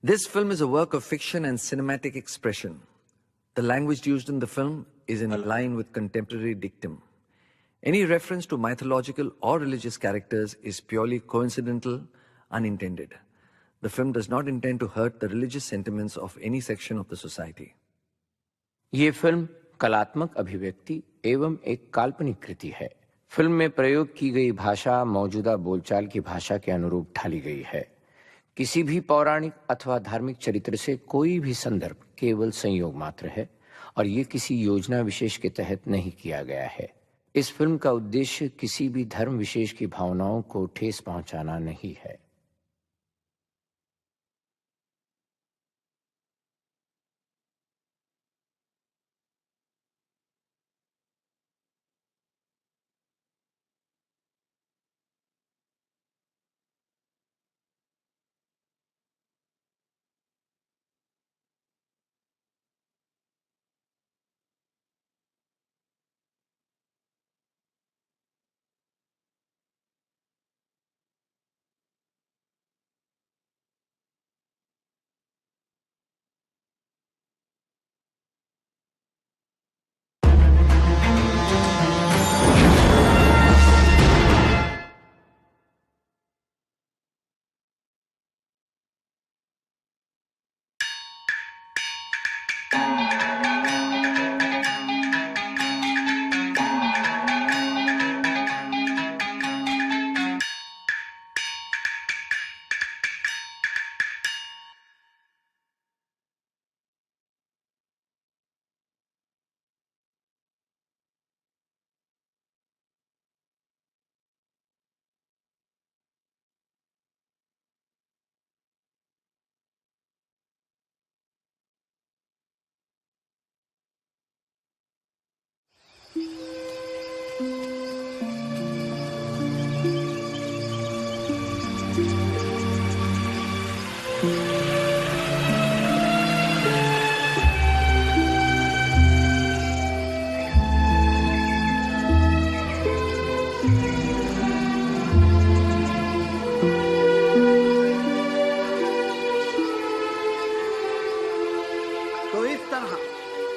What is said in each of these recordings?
This film is a work of fiction and cinematic expression. The language used in the film is in line with contemporary dictum. Any reference to mythological or religious characters is purely coincidental, unintended. The film does not intend to hurt the religious sentiments of any section of the society. ये film कलात्मक अभिव्यक्ति एवं एक काल्पनिक कृति है। Film में प्रयोग की गई भाषा मौजूदा बोलचाल की भाषा के अनुरूप ढाली गई है। किसी भी पौराणिक अथवा धार्मिक चरित्र से कोई भी संदर्भ केवल संयोग मात्र है और ये किसी योजना विशेष के तहत नहीं किया गया है। इस फिल्म का उद्देश्य किसी भी धर्म विशेष की भावनाओं को ठेस पहुंचाना नहीं है।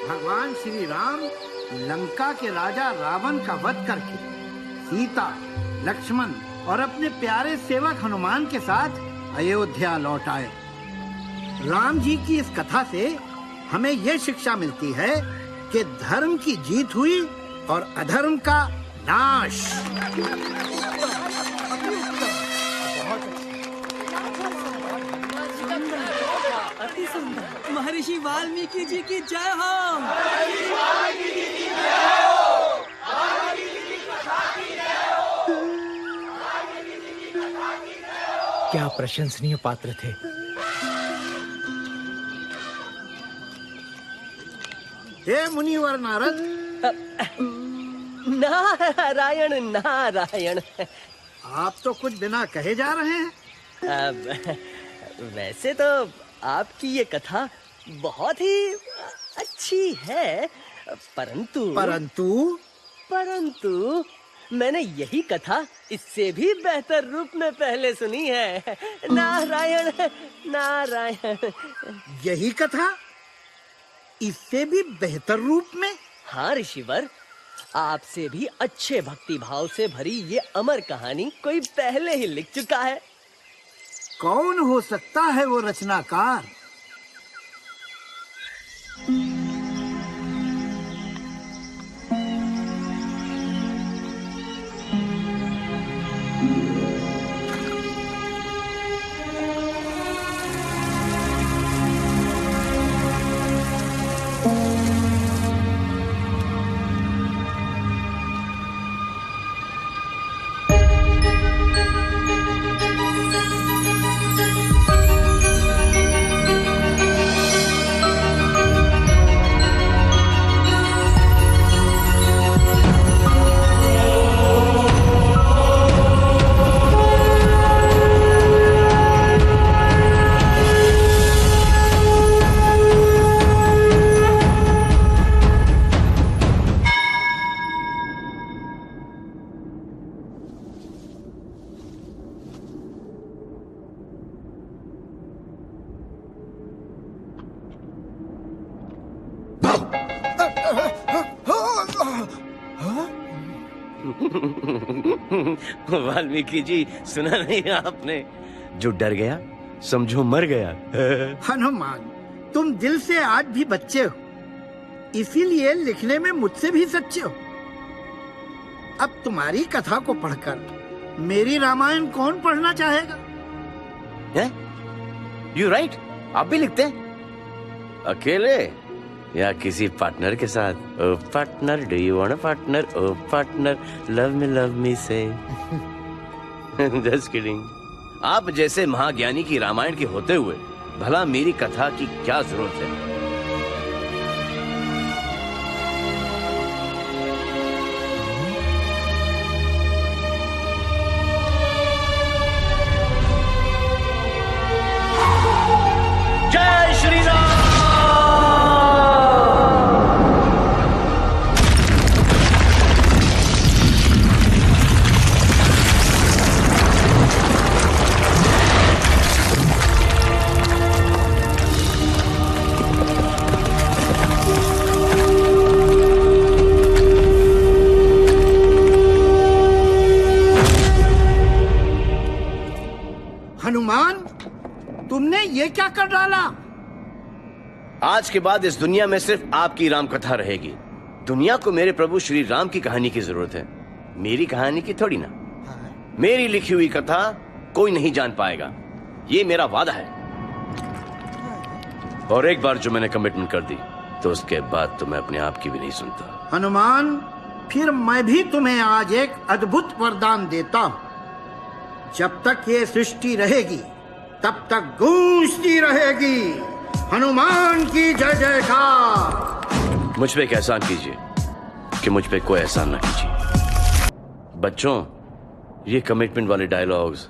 भगवान श्री राम लंका के राजा रावण का वध करके सीता, लक्ष्मण और अपने प्यारे सेवक हनुमान के साथ अयोध्या लौट आए। राम जी की इस कथा से हमें यह शिक्षा मिलती है कि धर्म की जीत हुई और अधर्म का नाश। महर्षि वाल्मीकि जी की जय हो। क्या प्रशंसनीय पात्र थे। हे मुनिवर नारद। नारायण नारायण। आप तो कुछ बिना कहे जा रहे हैं। वैसे तो आपकी ये कथा बहुत ही अच्छी है, परंतु मैंने यही कथा इससे भी बेहतर रूप में पहले सुनी है। नारायण नारायण। यही कथा इससे भी बेहतर रूप में? हाँ ऋषिवर, आपसे भी अच्छे भक्ति भाव से भरी ये अमर कहानी कोई पहले ही लिख चुका है। कौन हो सकता है वो रचनाकार? वाल्मीकि जी, सुना नहीं आपने? जो डर गया समझो मर गया। हनुमान, तुम दिल से आज भी बच्चे हो, इसीलिए लिखने में मुझसे भी सच्चे हो। अब तुम्हारी कथा को पढ़कर मेरी रामायण कौन पढ़ना चाहेगा? यू राइट, आप भी लिखते हैं? अकेले या किसी पार्टनर के साथ? Oh partner, do you want a partner? Oh partner, love me say. Just kidding. आप जैसे महाज्ञानी की रामायण के होते हुए भला मेरी कथा की क्या जरूरत है? जय श्री राम। हनुमान, तुमने ये क्या कर डाला? आज के बाद इस दुनिया में सिर्फ आपकी राम कथा रहेगी। दुनिया को मेरे प्रभु श्री राम की कहानी की जरूरत है, मेरी कहानी की थोड़ी ना। मेरी लिखी हुई कथा कोई नहीं जान पाएगा, ये मेरा वादा है। और एक बार जो मैंने कमिटमेंट कर दी तो उसके बाद तो मैं अपने आप की भी नहीं सुनता। हनुमान, फिर मैं भी तुम्हें आज एक अद्भुत वरदान देता हूँ। जब तक ये सृष्टि रहेगी तब तक गूंजती रहेगी हनुमान की जय जयकार। मुझ पे एक एहसान कीजिए कि मुझ पे कोई एहसान ना कीजिए। बच्चों, ये कमिटमेंट वाले डायलॉग्स,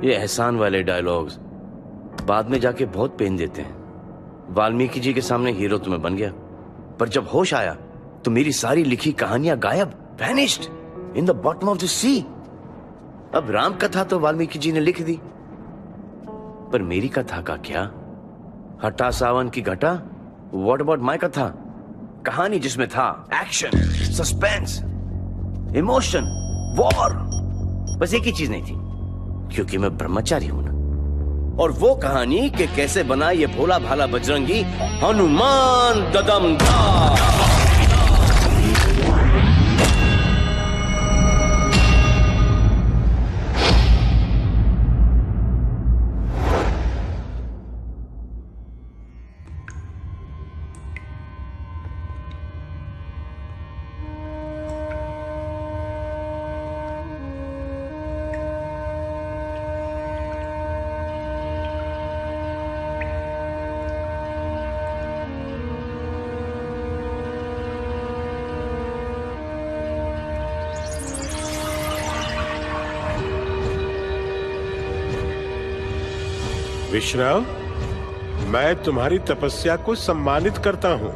ये एहसान वाले डायलॉग्स बाद में जाके बहुत पेन देते हैं। वाल्मीकि जी के सामने हीरो तो मैं बन गया, पर जब होश आया तो मेरी सारी लिखी कहानियां गायब, vanished in the bottom of the sea. अब राम कथा तो वाल्मीकि जी ने लिख दी, पर मेरी कथा का क्या? हटा सावन की घटा। व्हाट अबाउट माय कथा? कहानी जिसमें था एक्शन, सस्पेंस, इमोशन, वॉर, बस एक ही चीज नहीं थी, क्योंकि मैं ब्रह्मचारी हूं ना। और वो कहानी कि कैसे बना ये भोला भाला बजरंगी हनुमान ददमदार। विश्राम, मैं तुम्हारी तपस्या को सम्मानित करता हूं।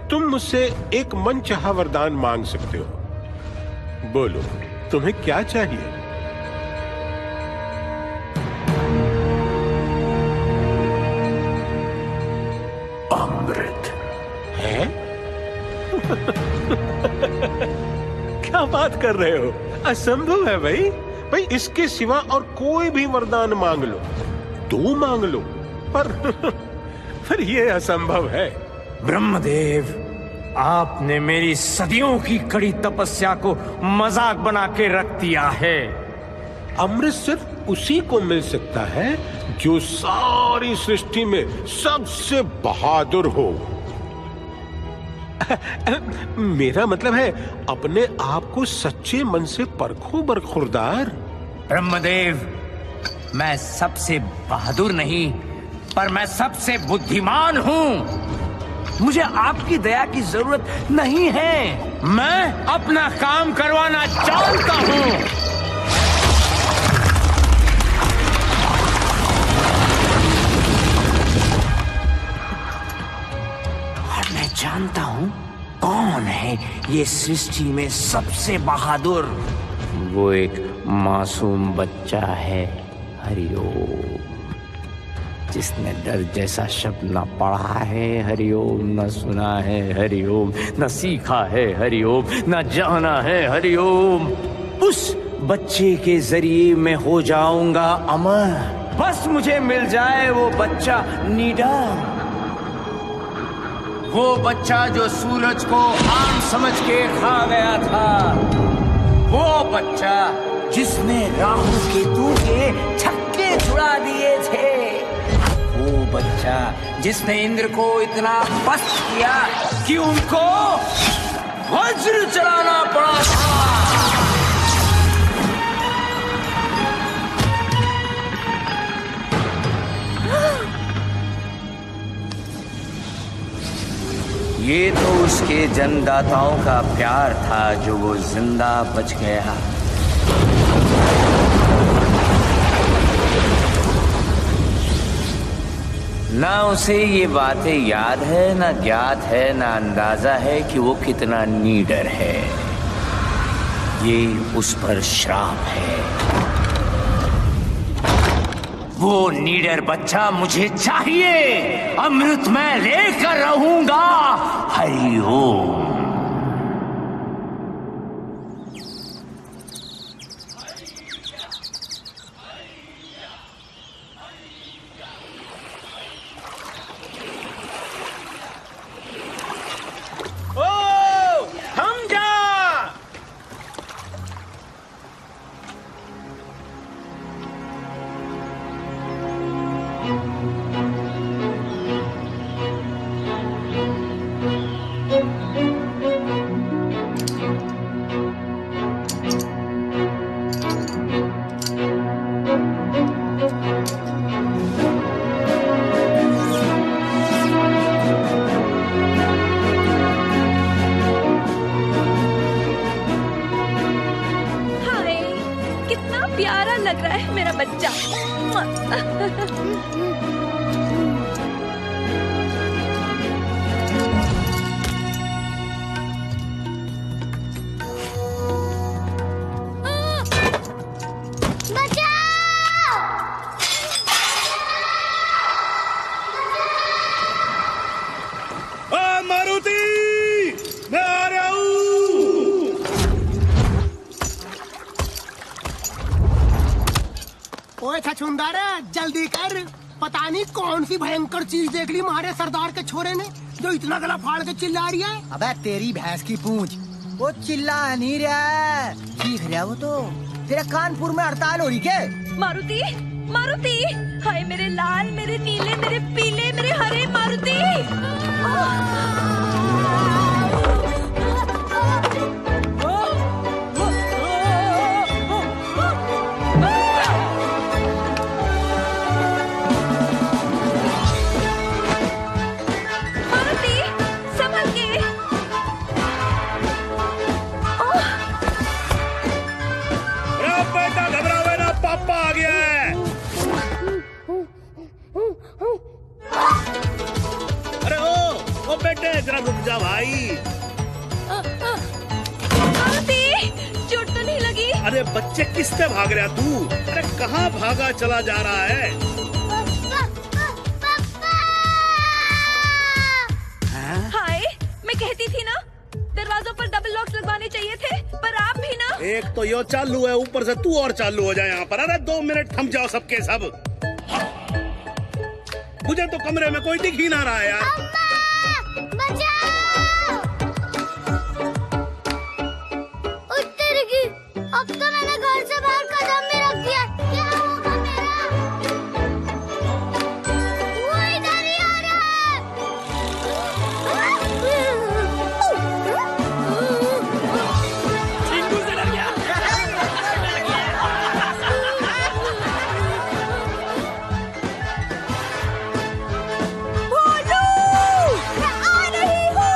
तुम मुझसे एक मनचाहा वरदान मांग सकते हो। बोलो, तुम्हें क्या चाहिए? अमृत है? क्या बात कर रहे हो? असंभव है भाई। भाई, इसके सिवा और कोई भी वरदान मांग लो, तू मांग लो, पर ये असंभव है। ब्रह्मदेव, आपने मेरी सदियों की कड़ी तपस्या को मजाक बना के रख दिया है। अमृत सिर्फ उसी को मिल सकता है जो सारी सृष्टि में सबसे बहादुर हो। मेरा मतलब है, अपने आप को सच्चे मन से परखो बरखुरदार। ब्रह्मदेव, मैं सबसे बहादुर नहीं, पर मैं सबसे बुद्धिमान हूँ। मुझे आपकी दया की जरूरत नहीं है। मैं अपना काम करवाना जानता हूँ। और मैं जानता हूँ कौन है ये सृष्टि में सबसे बहादुर। वो एक मासूम बच्चा है, हरिओम, जिसने डर जैसा शब्द न पढ़ा है हरिओम, न सुना है हरिओम, न सीखा है हरिओम, न जाना है हरिओम। उस बच्चे के जरिए मैं हो जाऊंगा अमर। बस मुझे मिल जाए वो बच्चा नीडर, वो बच्चा जो सूरज को आम समझ के खा गया था, वो बच्चा जिसने राहु केतु के छक्के छुड़ा दिए थे, वो बच्चा जिसने इंद्र को इतना पस्त किया कि उनको वज्र चलाना पड़ा था। ये तो उसके जन्मदाताओं का प्यार था जो वो जिंदा बच गया। ना उसे ये बातें याद है, ना ज्ञात है, ना अंदाजा है कि वो कितना नीडर है। ये उस पर श्राप है। वो नीडर बच्चा मुझे चाहिए, अमृत मैं लेकर रहूंगा। हरि ओम। प्यारा लग रहा है मेरा बच्चा। मारुति, मैं आ रहा हूँ। ओए छछुंदर, जल्दी कर। पता नहीं कौन सी भयंकर चीज देख ली हमारे सरदार के छोरे ने जो इतना गला फाड़ के चिल्ला रही है। अबे तेरी भैंस की पूंछ, वो चिल्ला नहीं रहा है, चीख रहा है वो तो। तेरे कानपुर में हड़ताल हो रही क्या? मारुति, मारुति, हाय मेरे लाल, मेरे नीले, मेरे पीले, मेरे हरे मारुति। जरा रुक जा भाई। चोट तो नहीं लगी? अरे बच्चे किससे भाग रहा तू? अरे कहाँ भागा चला जा रहा है? हाय, मैं कहती थी ना दरवाजों पर डबल लॉक्स लगवाने चाहिए थे, पर आप भी ना। एक तो यो चालू है, ऊपर से तू और चालू हो जाए यहाँ पर। अरे 2 मिनट थम जाओ सबके सब। मुझे तो कमरे में कोई दिख ही ना रहा है यार। अब तो मैंने घर से बाहर कदम भी रख दिया। क्या होगा मेरा? वो इधर ही आ रहा है। चिंटू से डर गया। भोलू, मैं आ रही हूँ।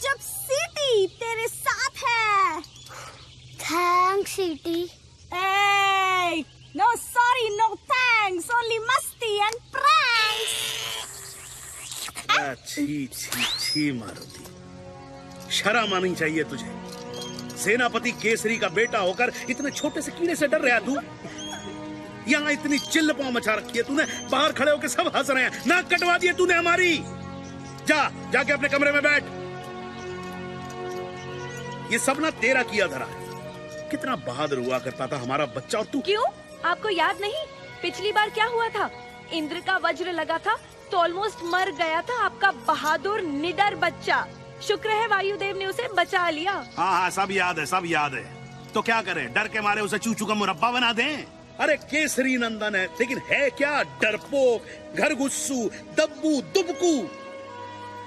जब सीटी तेरे साथ है। थैंक्स सीटी। No sorry, no thanks, only मस्ती एंड प्रैंक्स। छी छी छी मारुति, शर्म आनी चाहिए तुझे। सेनापति केसरी का बेटा होकर इतने छोटे से कीड़े से डर रहा तू? यहाँ इतनी चिल्ल पाँव मचा रखी है तूने, बाहर खड़े होकर सब हंस रहे हैं, नाक कटवा दिए तूने हमारी। जाके अपने कमरे में बैठ। ये सब ना तेरा किया धरा है। कितना बहादुर हुआ करता था हमारा बच्चा, और तू। क्यों? आपको याद नहीं पिछली बार क्या हुआ था? इंद्र का वज्र लगा था तो ऑलमोस्ट मर गया था आपका बहादुर निडर बच्चा। शुक्र है वायुदेव ने उसे बचा लिया। हाँ, सब याद है, सब याद है। तो क्या करें, डर के मारे उसे चूचू का मुरब्बा बना दें? अरे केसरी नंदन है, लेकिन है क्या? डरपोक, घर गुस्सू, दब्बू, दुबकू।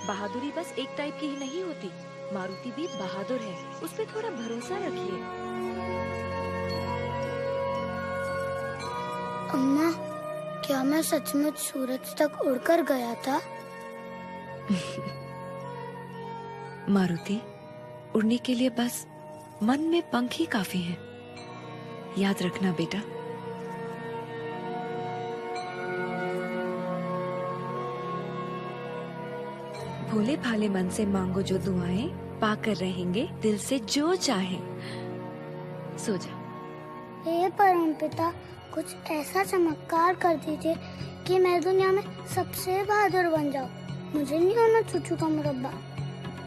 बहादुरी बस एक टाइप की ही नहीं होती, मारुति भी बहादुर है, उस पर थोड़ा भरोसा रखिए। अम्मा, क्या मैं सचमुच सूरज तक उड़कर गया था? मारुति, उड़ने के लिए बस मन में पंख ही काफी हैं। याद रखना बेटा। भोले भाले मन से मांगो जो दुआएं, पाकर रहेंगे दिल से जो चाहे। सो जा। हे परमपिता, कुछ ऐसा चमत्कार कर दीजिए कि मैं दुनिया में सबसे बहादुर बन जाऊं। मुझे नहीं होना चूचू का मुरब्बा,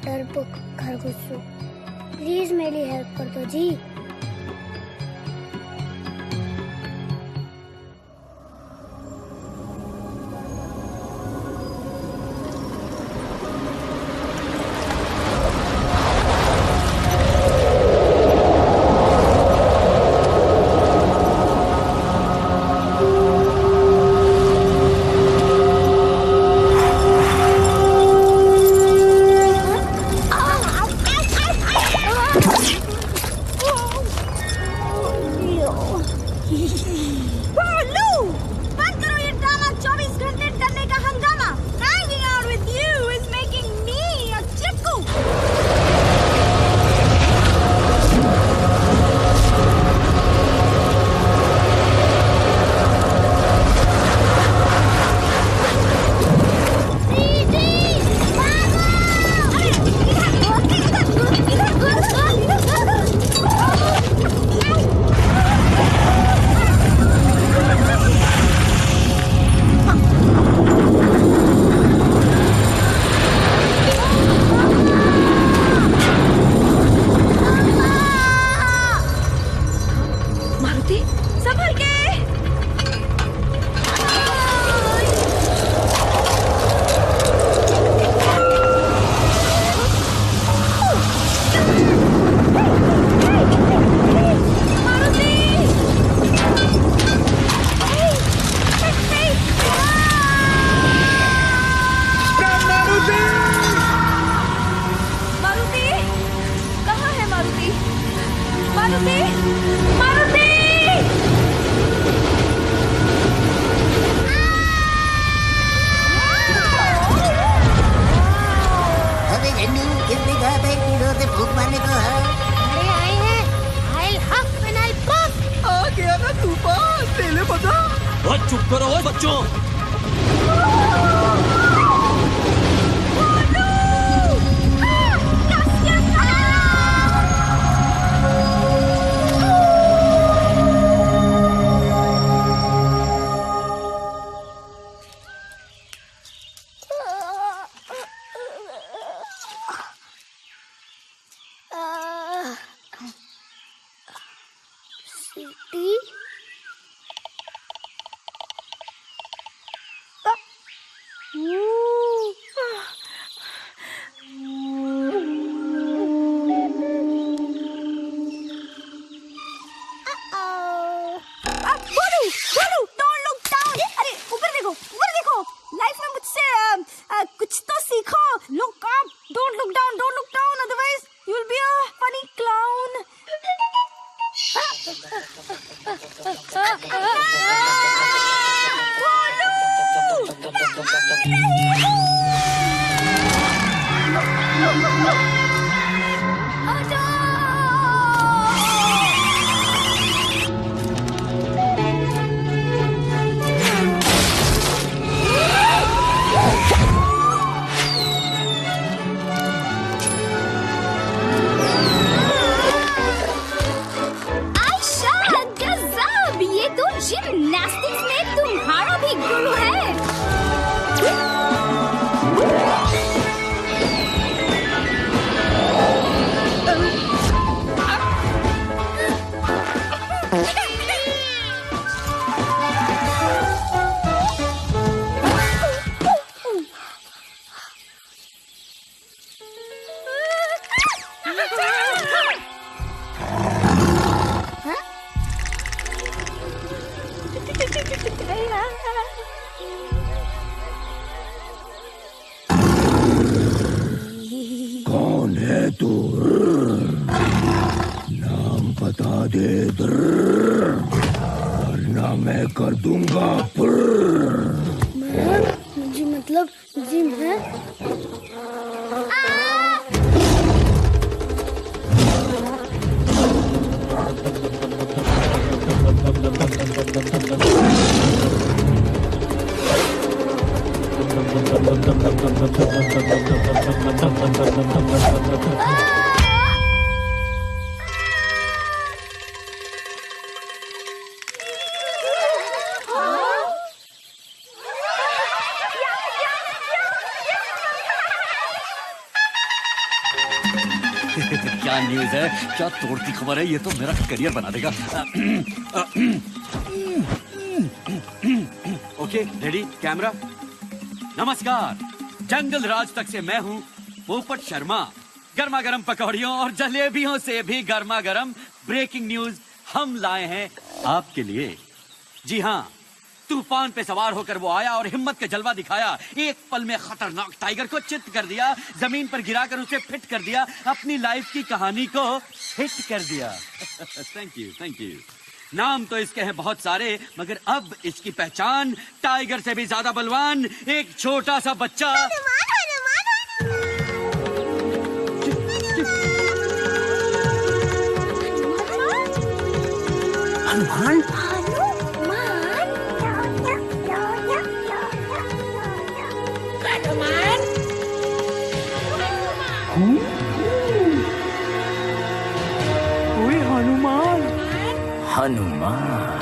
डरपोक, घर गुस्सू। प्लीज मेरी हेल्प कर दो जी। चुप करो बच्चों। तो जिम्नास्टिक्स में तुम्हारा भी गुरु है। कौन है तू? नाम बता दे वरना मैं कर दूंगा। जी मतलब जिम है। क्या न्यूज़ है? क्या तोड़ती खबर है? ये तो मेरा करियर बना देगा। Okay, ready, camera. नमस्कार, जंगल राज तक से मैं हूँ पोपट शर्मा। गर्मा गर्म पकौड़ियों और जलेबियों से भी गर्मा गर्म ब्रेकिंग न्यूज हम लाए हैं आपके लिए। जी हाँ, तूफान पे सवार होकर वो आया और हिम्मत का जलवा दिखाया। एक पल में खतरनाक टाइगर को चित कर दिया, जमीन पर गिराकर उसे फिट कर दिया, अपनी लाइफ की कहानी को हिट कर दिया। Thank you, thank you. नाम तो इसके हैं बहुत सारे, मगर अब इसकी पहचान टाइगर से भी ज्यादा बलवान एक छोटा सा बच्चा हनुमान। हनुमान। हनुमान।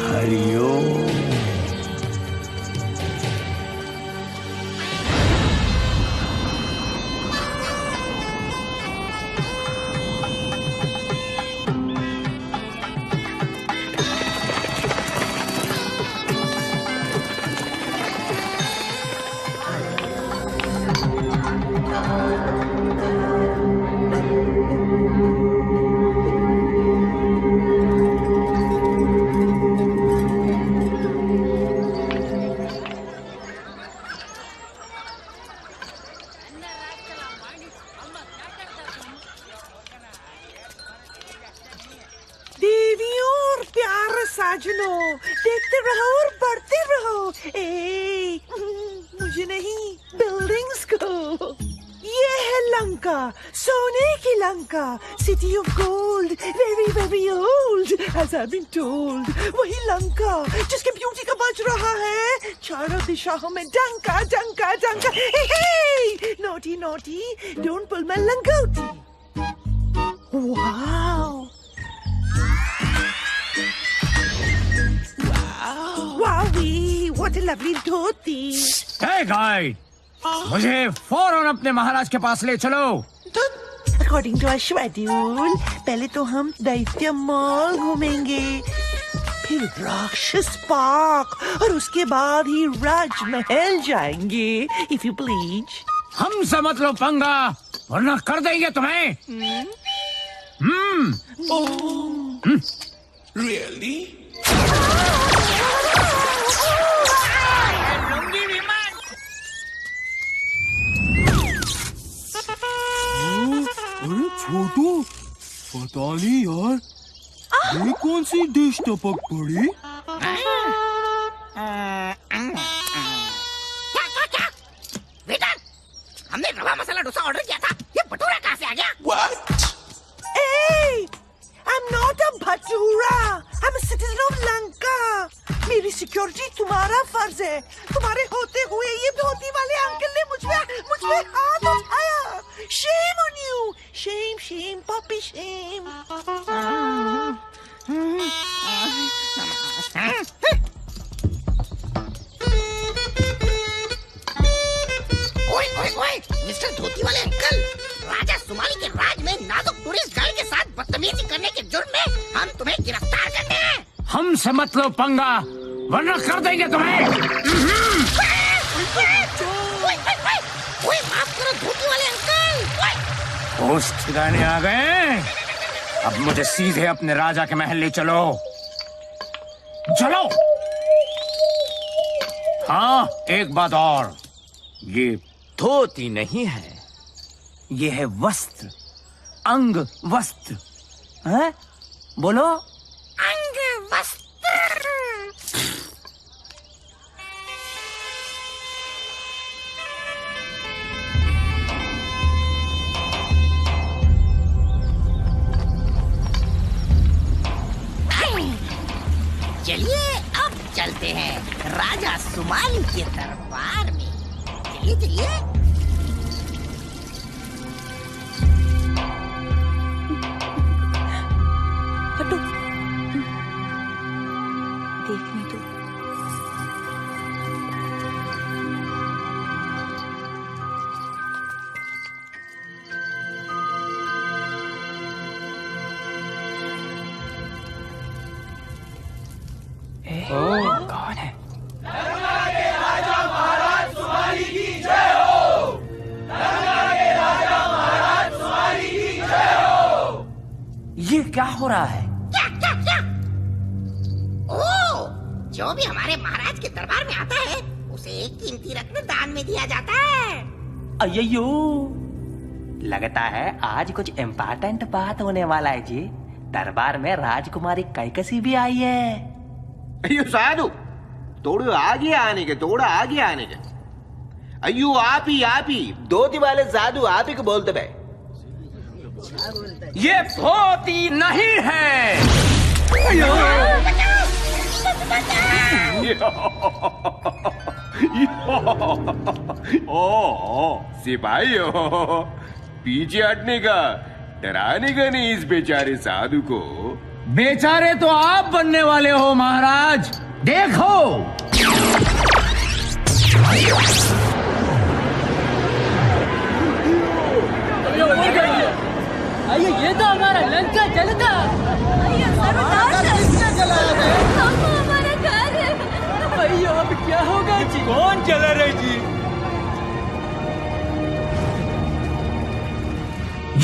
हरिओम। देवियों और प्यारे साजनों, देखते रहो और बढ़ते रहो। मुझे नहीं, बिल्डिंग्स को। ये है लंका, सोने की Lanka, city of gold, very very old, as I've been told। वही लंका जिसके ब्यूटी का बज रहा है चारों दिशाओं में डंका डंका डंका। Naughty naughty, don't pull my लंगोटी। Wow Wowie, what a lovely dhoti। Hey guy, मुझे फौरन अपने महाराज के पास ले चलो। According to our schedule, पहले तो हम दैत्य मॉल घूमेंगे, फिर राक्षस पार्क और उसके बाद ही राजमहल जाएंगे, if you please। हमसे मत लो पंगा, वरना कर देंगे तुम्हें। Really? अरे छोटू, पता नहीं यार, ये कौन सी डिश टपक पड़ी? बेटा, हमने रवा मसाला डोसा ऑर्डर किया था, ये भटूरा कहाँ से आ गया? What? Hey, I'm not a bhatura, I'm a citizen of Lanka। मेरी सिक्योरिटी तुम्हारा फर्ज है। तुम्हारे होते हुए ये धोती वाले अंकल ने मुझ पे हाथ उठाया। Shame on you। shame, puppy shame. ओए ओए ओए, मिस्टर धोती वाले अंकल, राजा सुमाली के राज में नाजुक टूरिस्ट गाइड के साथ बदतमीजी करने के जुर्म में हम तुम्हें गिरफ्तार करते हैं। हमसे मत लो पंगा, वरना कर देंगे तुम्हें। ओए माफ करो धोती वाले अंकल। होश ठिकाने आ गए? अब मुझे सीधे अपने राजा के महल ले चलो। चलो। हाँ, एक बात और, ये धोती नहीं है, ये है वस्त्र, अंग वस्त्र। हैं? बोलो। अंग वस्त्र। चलिए अब चलते हैं राजा सुमाली के दरबार में। चलिए चलिए। हटो, देखने दो। कौन है? ये क्या हो रहा है? क्या? ओ, जो भी हमारे महाराज के दरबार में आता है उसे एक कीमती रत्न दान में दिया जाता है। अय्यो, लगता है आज कुछ इम्पोर्टेंट बात होने वाला है जी। दरबार में राजकुमारी कैकसी भी आई है। अयो साधु, थोड़ा आगे आने के। अयो आप ही धोती वाले साधु आप ही को बोलते भाई। ये धोती नहीं है। ओ सिपाही हो, पीछे हटने का, डराने का नहीं इस बेचारे साधु को। बेचारे तो आप बनने वाले हो महाराज, देखो। आइए, ये तो हमारा लंका जलता। हमारा घर है। अय्यो, अब क्या होगा जी? कौन चला रहे जी?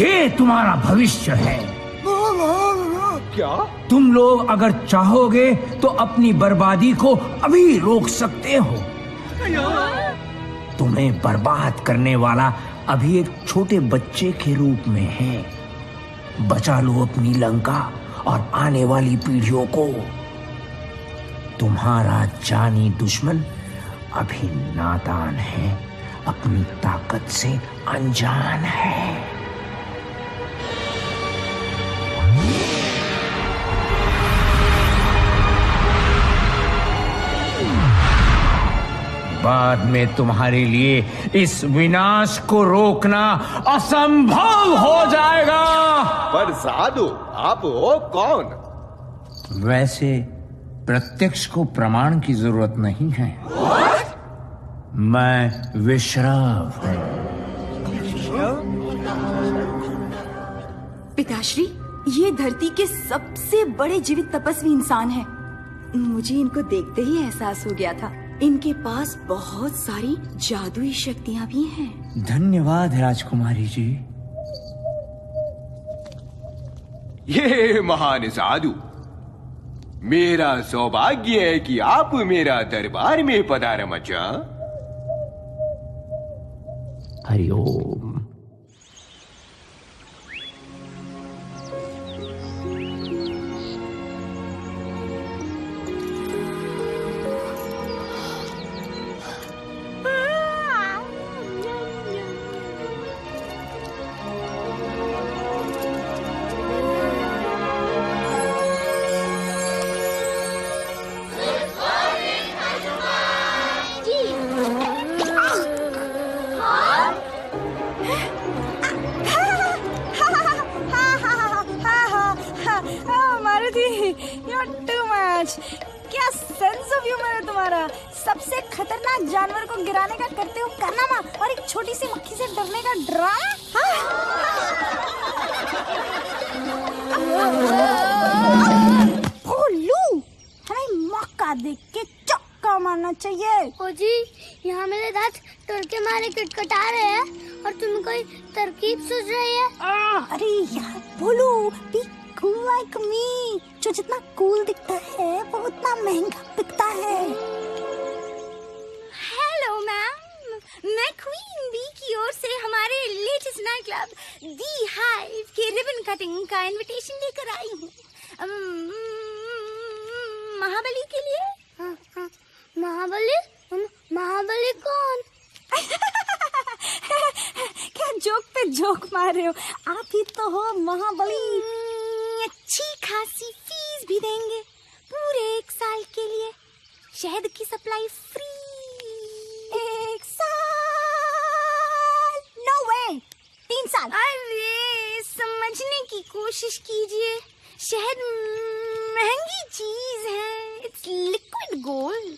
ये तुम्हारा भविष्य है। क्या? तुम लोग अगर चाहोगे तो अपनी बर्बादी को अभी रोक सकते हो। तुम्हें बर्बाद करने वाला अभी एक छोटे बच्चे के रूप में है। बचा लो अपनी लंका और आने वाली पीढ़ियों को। तुम्हारा जानी दुश्मन अभी नादान है, अपनी ताकत से अनजान है। बाद में तुम्हारे लिए इस विनाश को रोकना असंभव हो जाएगा। पर साधु, आप हो कौन? वैसे प्रत्यक्ष को प्रमाण की जरूरत नहीं है। मैं विश्राव हूं। पिताश्री, ये धरती के सबसे बड़े जीवित तपस्वी इंसान हैं। मुझे इनको देखते ही एहसास हो गया था, इनके पास बहुत सारी जादुई शक्तियां भी हैं। धन्यवाद राजकुमारी जी। ये महान साधु, मेरा सौभाग्य है कि आप मेरा दरबार में पधारे मचा। हरिओम। सेंस ऑफ ह्यूमर है तुम्हारा। सबसे खतरनाक जानवर को गिराने का करते हो कारनामा और एक छोटी सी मक्खी से डरने का ड्रामा। भोलू, हमें मौका देख के चौका मारना चाहिए। ओ जी, यहाँ मेरे दांत टरके मारे कटकटा रहे हैं और तुम कोई तरकीब सोच रही है? अरे यार भोलू, बी कूल लाइक मी। जो जितना कूल दिखता है वो उतना महंगा बिकता है। हेलो मैम, मैं क्वीन बी की ओर से हमारे लेटेस्ट नाइट क्लब दी हाइव के रिबन कटिंग का इनविटेशन लेकर आई हूँ महाबली के लिए। हाँ, महाबली? महाबली कौन? क्या जोक पे जोक मार रहे हो? आप ही तो हो महाबली। अच्छी खासी फीस भी देंगे पूरे 1 साल के लिए। शहद की सप्लाई फ्री। 1 साल? नो वे, 3 साल। अरे समझने की कोशिश कीजिए, शहद महंगी चीज है, इट्स लिक्विड गोल्ड।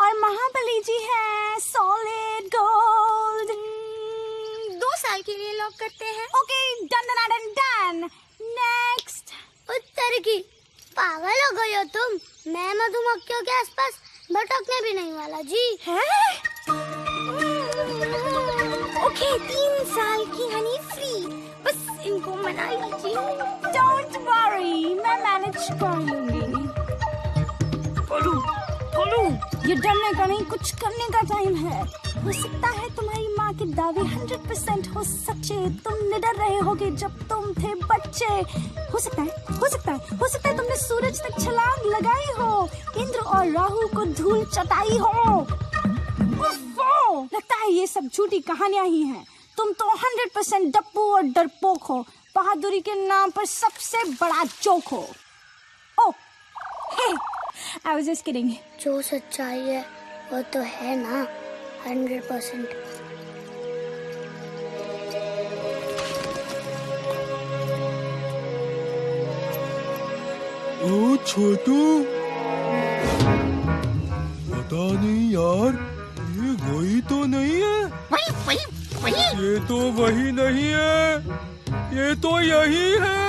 और महाबली जी है सॉलिड गोल्ड। 2 साल के लिए लॉक करते हैं। Okay, done. नेक्स्ट। उत्तर की पागल हो गई हो तुम? मैं मधुमक्खियों के आसपास भटकने भी नहीं वाला जी। ओके, 3 साल की हनी फ्री, बस इनको मना लीजिए। डोंट वरी, मैं मैनेज कर लूंगी। बोलू, ये डरने का नहीं, कुछ करने का टाइम है। हो सकता है तुम्हारी माँ के दावे 100% हो सच्चे। तुम निडर रहे होगे जब तुम थे बच्चे। हो सकता है तुमने सूरज तक छलांग लगाई हो, इंद्र और राहु को धूल चटाई हो। लगता है ये सब झूठी कहानियां ही हैं। तुम तो 100% डप्पू और डरपोक हो, बहादुरी के नाम पर सबसे बड़ा जोक हो। ओह, I was just kidding. जो सच्चाई है वो तो है ना 100%। ओ छोटू, पता नहीं यार, ये वही तो नहीं है। वही ये तो वही नहीं है, ये तो यही है।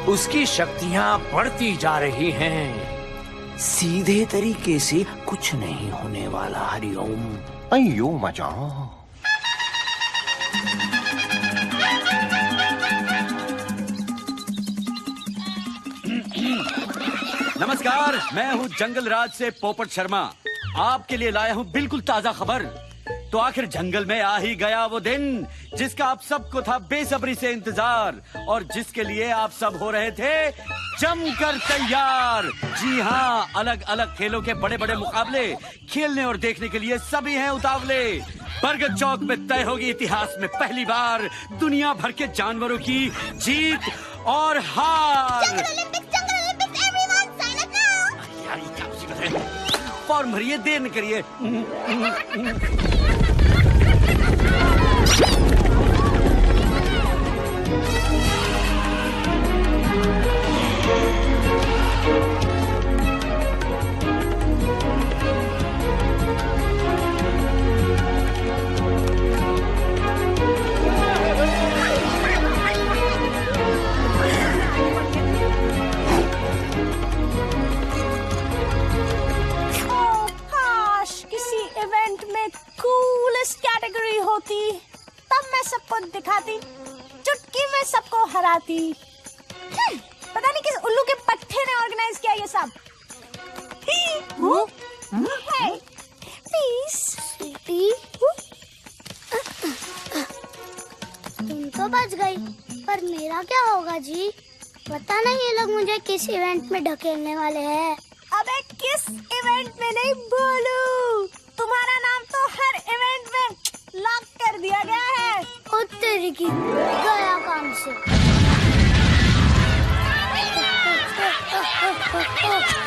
उसकी शक्तियां बढ़ती जा रही हैं। सीधे तरीके से कुछ नहीं होने वाला। हरिओम। अयो मजा। नमस्कार, मैं हूँ जंगल राज से पोपट शर्मा। आपके लिए लाया हूँ बिल्कुल ताजा खबर। तो आखिर जंगल में आ ही गया वो दिन जिसका आप सबको था बेसब्री से इंतजार और जिसके लिए आप सब हो रहे थे जमकर तैयार। जी हाँ, अलग अलग खेलों के बड़े बड़े मुकाबले खेलने और देखने के लिए सभी हैं उतावले। बरगद चौक में तय होगी इतिहास में पहली बार दुनिया भर के जानवरों की जीत और हार। यार ये क्या मुसीबत है? फॉर्म भरिए, देर न करिए। इवेंट में कूलेस्ट कैटेगरी होती तब मैं सबको दिखाती। जो चुटकी में सबको हराती। पता नहीं किस उल्लू के पट्टे ने ऑर्गेनाइज किया ये सब। प्लीज तुम तो बच गई, पर मेरा क्या होगा जी? पता नहीं ये लोग मुझे किस इवेंट में ढकेलने वाले हैं। अबे किस इवेंट में नहीं बोलू, तुम्हारा नाम तो हर इवेंट में लॉक कर दिया गया है। ओ तेरी की गया काम से।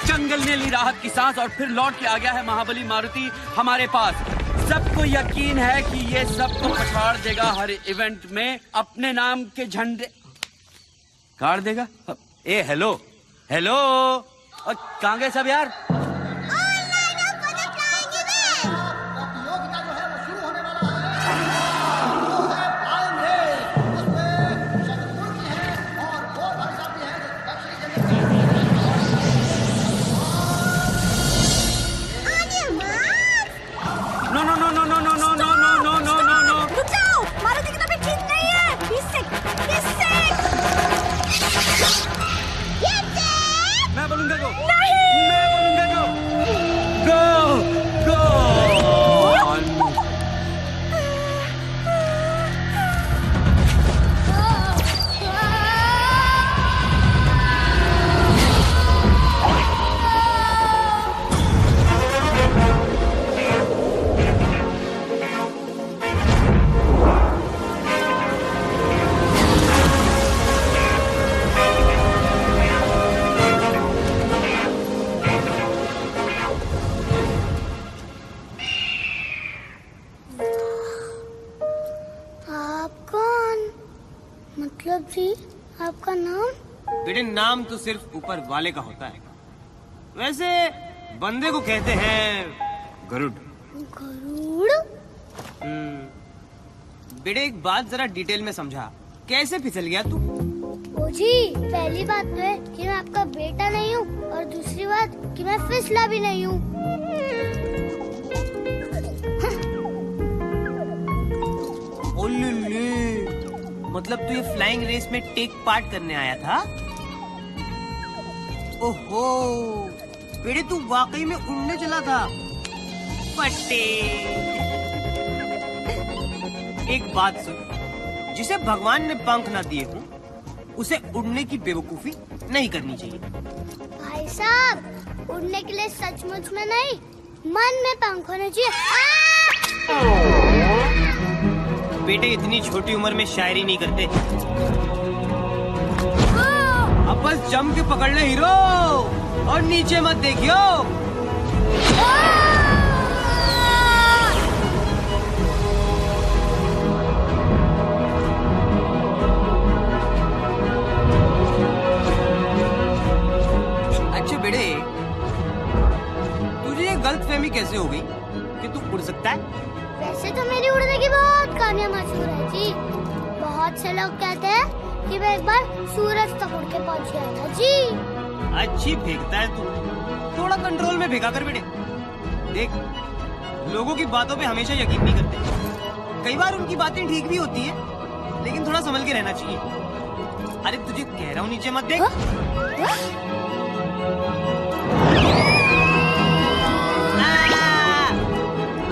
जंगल ने ली राहत की सांस और फिर लौट के आ गया है महाबली मारुति हमारे पास। सबको यकीन है कि ये सबको पछाड़ देगा, हर इवेंट में अपने नाम के झंडे गाड़ देगा। ए हेलो हेलो, कहाँ गए सब यार? आपका नाम? बेटे नाम तो सिर्फ ऊपर वाले का होता है, वैसे बंदे को कहते हैं गरुड़। गरुड़? बेटे एक बात जरा डिटेल में समझा, कैसे फिसल गया तू? ओ जी, पहली बात तो है कि मैं आपका बेटा नहीं हूँ, और दूसरी बात कि मैं फिसला भी नहीं हूँ। मतलब तू ये फ्लाइंग रेस में टेक पार्ट करने आया था? ओहो, बेटे तू वाकई में उड़ने चला था। फटे। एक बात सुन, जिसे भगवान ने पंख ना दिए हो, उसे उड़ने की बेवकूफी नहीं करनी चाहिए। भाई साहब, उड़ने के लिए सचमुच में नहीं, मन में पंख होने चाहिए। बेटे इतनी छोटी उम्र में शायरी नहीं करते। अब बस जम के पकड़ ले हीरो, और नीचे मत देखियो। अच्छा बेटे, तुझे ये गलतफहमी कैसे हो गई कि तू उड़ सकता है? वैसे तो मेरी उड़ने की बहुत कहानियाँ मशहूर है जी। बहुत से लोग कहते हैं कि मैं एक बार सूरज तक उड़ के पहुँच गया था जी। अच्छी फेंकता है तू, थोड़ा कंट्रोल में फेंका कर बेटे। देख, लोगों की बातों पे हमेशा यकीन नहीं करते। कई बार उनकी बातें ठीक भी होती है, लेकिन थोड़ा संभल के रहना चाहिए। अरे तुझे कह रहा हूँ नीचे मत देख।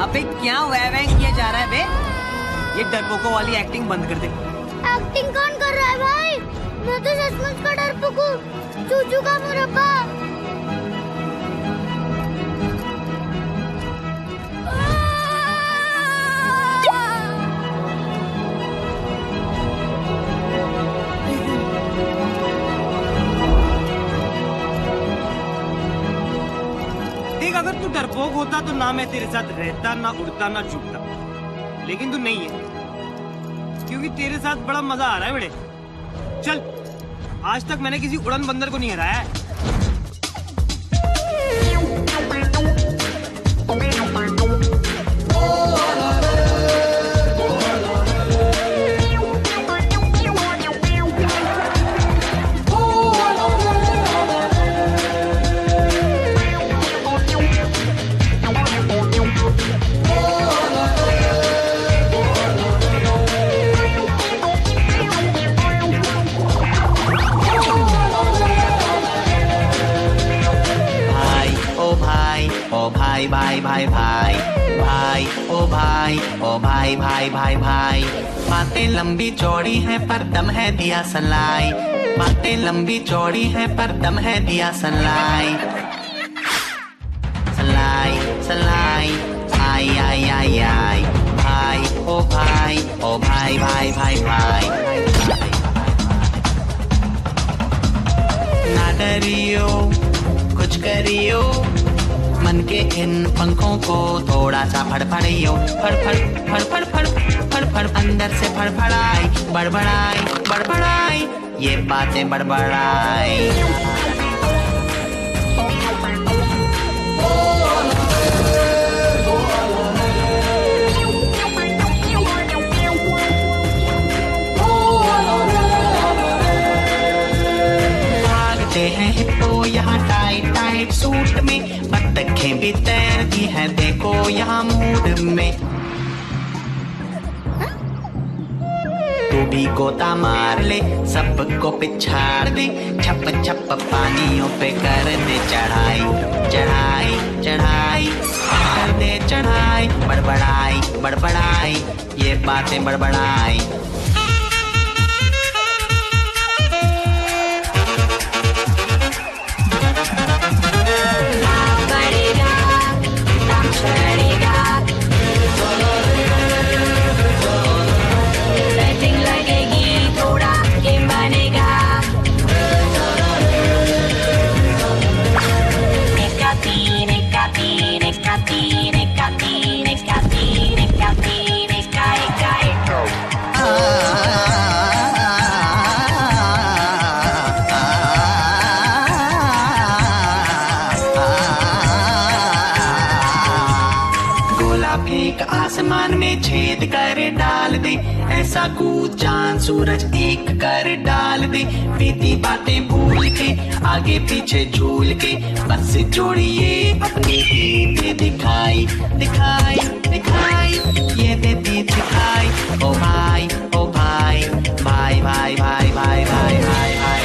अबे क्या वह किया जा रहा है बे? ये डरपोकों वाली एक्टिंग बंद कर दे। एक्टिंग कौन कर रहा है भाई? मैं तो सचमुच का डरपोक हूँ, चूचू का मुरब्बा। देख, अगर तू डरपोक होता तो ना मैं तेरे साथ रहता, ना उड़ता, ना छुपता। लेकिन तू नहीं है, क्योंकि तेरे साथ बड़ा मजा आ रहा है बेटे। चल, आज तक मैंने किसी उड़न बंदर को नहीं हराया है। भाई ओ भाई भाई भाई भाई। बातें लंबी चौड़ी है पर दम है दिया सलाई, बातें लंबी चौड़ी है पर दम है दिया सलाई। सलाई सलाई आई आई आई आई, भाई ओ भाई ओ भाई भाई भाई भाई। ना डरियो कुछ करियो, मन के इन पंखों को थोड़ा सा फड़फड़ियो, फड़फड़ फड़फड़ फड़ फड़फड़ अंदर से फड़फड़ाई, बड़बड़ाई बड़बड़ाई ये बातें बड़बड़ाई। हैं हिप्पो यहाँ टाइट टाइट सूट में, बत्तखें भी तैरती हैं देखो यहाँ मूड में। तू भी गोता मार ले सबको पिछाड़ दे, छप छप पानियों पे कर दे चढ़ाई चढ़ाई चढ़ाई, कर दे चढ़ाई बड़बड़ाई बड़बड़ाई ये बातें बड़बड़ाई। आसमान में छेद कर डाल दे, ऐसा कूद चांद सूरज एक कर डाल दे। बीती बातें भूल के आगे पीछे झूल के, बस जोड़िए अपनी ही दिखाई दिखाई दिखाई ये देती दिखाई। ओ भाई ओ भाई भाई भाई भाई भाई भाई भाई भाई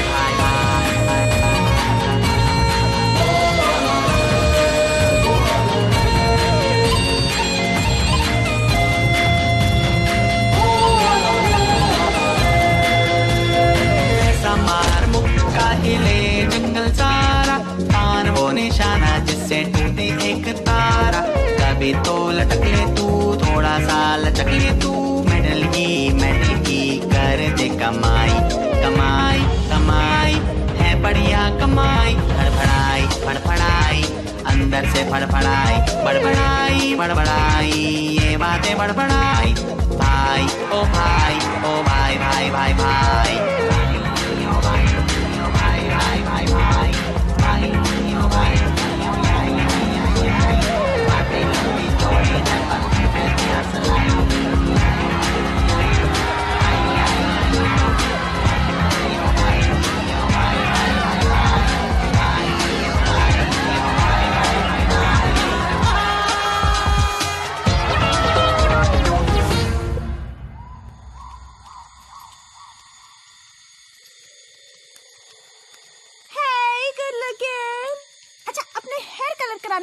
हिले जंगल सारा, पान वो निशाना जिससे टूटे एक तारा। कभी तो लटक ले तू थोड़ा सा लचक ले तू, मेडल की कर दे कमाई कमाई कमाई है बढ़िया कमाई। फड़फड़ाई फड़फड़ाई अंदर से फड़फड़ाई, बड़बड़ाई बड़बड़ाई ये बातें बड़बड़ाई। भाई ओ भाई ओ भाई भाई भाई भाई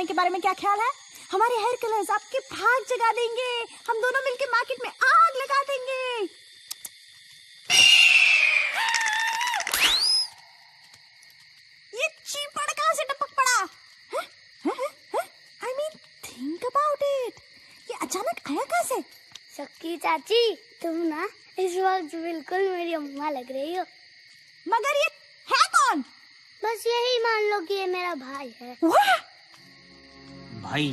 के बारे में क्या ख्याल है? हमारे हेयर कलर्स आपके भाग जगा देंगे, हम दोनों मिलके मार्केट में आग लगा देंगे। ये चीपड़ कहाँ से टपक पड़ा? I mean, think about it. ये अचानक आया कहाँ से? शक्की चाची, तुम ना इस वक्त बिल्कुल मेरी अम्मा लग रही हो। मगर ये है कौन? बस यही मान लो कि ये मेरा भाई है। भाई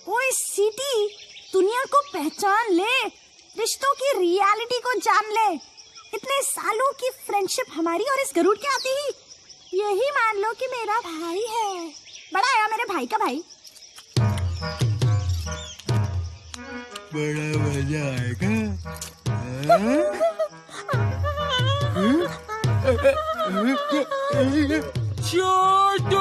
ओए सिटी, दुनिया को पहचान ले, रिश्तों की रियलिटी को जान ले। इतने सालों की फ्रेंडशिप हमारी और इस गरुड़ के आते ही यही मान लो कि मेरा भाई है। बड़ा आया मेरे भाई का भाई। बड़ा मजा आएगा। छोटू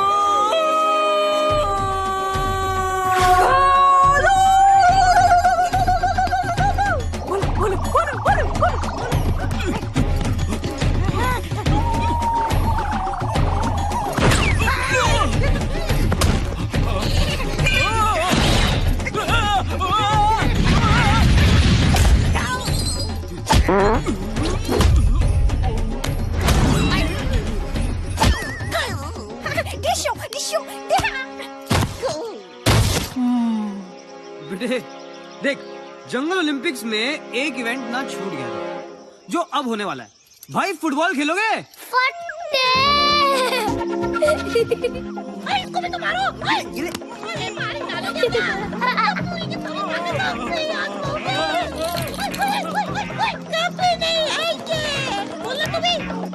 बेटे देख, जंगल ओलंपिक्स में एक इवेंट ना छूट गया था, जो अब होने वाला है। भाई फुटबॉल खेलोगे? इसको भी तो मारो।